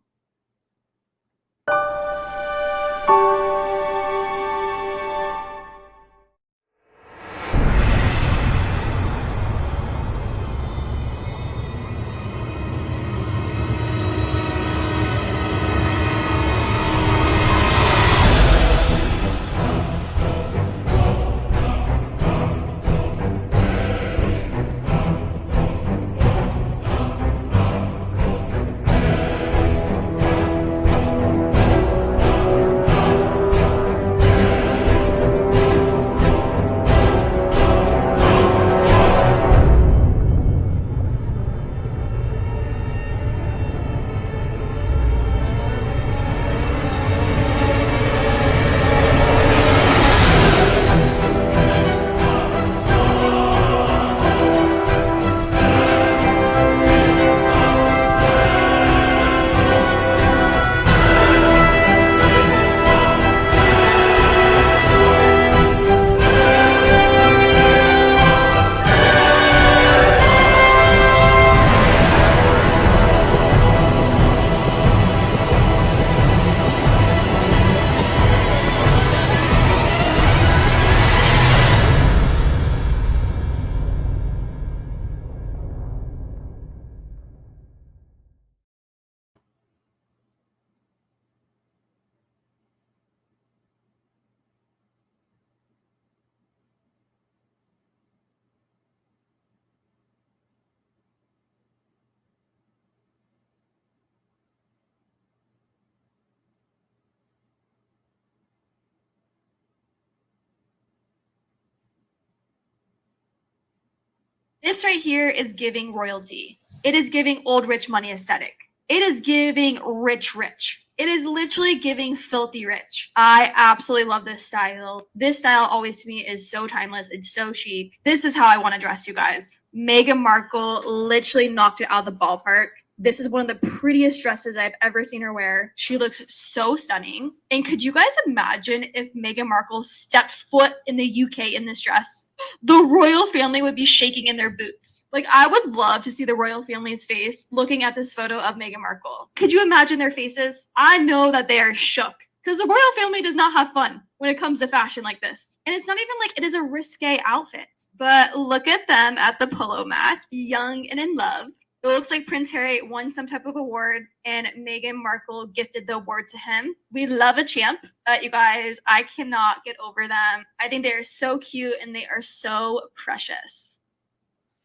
This right here is giving royalty. It is giving old rich money aesthetic. It is giving rich rich. It is literally giving filthy rich. I absolutely love this style. This style always to me is so timeless. It's so chic. This is how I want to dress, you guys. Meghan Markle literally knocked it out of the ballpark. This is one of the prettiest dresses I've ever seen her wear. She looks so stunning. And could you guys imagine if Meghan Markle stepped foot in the UK in this dress? The royal family would be shaking in their boots. Like, I would love to see the royal family's face looking at this photo of Meghan Markle. Could you imagine their faces? I know that they are shook because the royal family does not have fun when it comes to fashion like this. And it's not even like it is a risque outfit, but look at them at the polo match, young and in love. It looks like Prince Harry won some type of award and Meghan Markle gifted the award to him. We love a champ. You guys, I cannot get over them. I think they are so cute and they are so precious.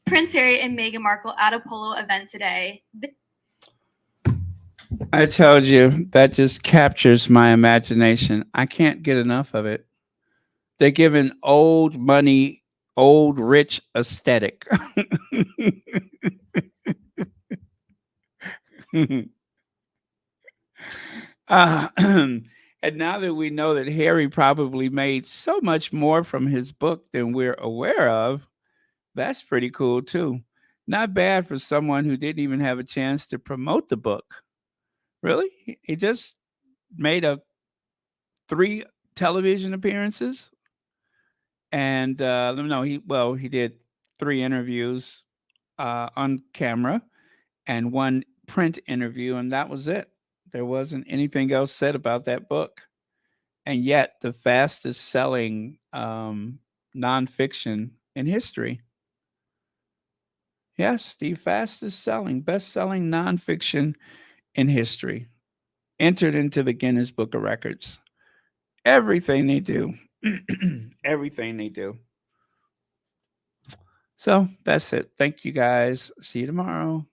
Prince Harry and Meghan Markle at a polo event today. I told you, that just captures my imagination. I can't get enough of it. They're giving old money, old rich aesthetic. And now that we know that Harry probably made so much more from his book than we're aware of, that's pretty cool too. Not bad for someone who didn't even have a chance to promote the book. Really? He just made 3 television appearances, and no, he did 3 interviews on camera and 1 print interview, and that was it. There wasn't anything else said about that book, and yet the fastest selling nonfiction in history. Yes, the fastest selling, best selling nonfiction in history, entered into the Guinness Book of Records. Everything they do, everything they do. So that's it. Thank you guys. See you tomorrow.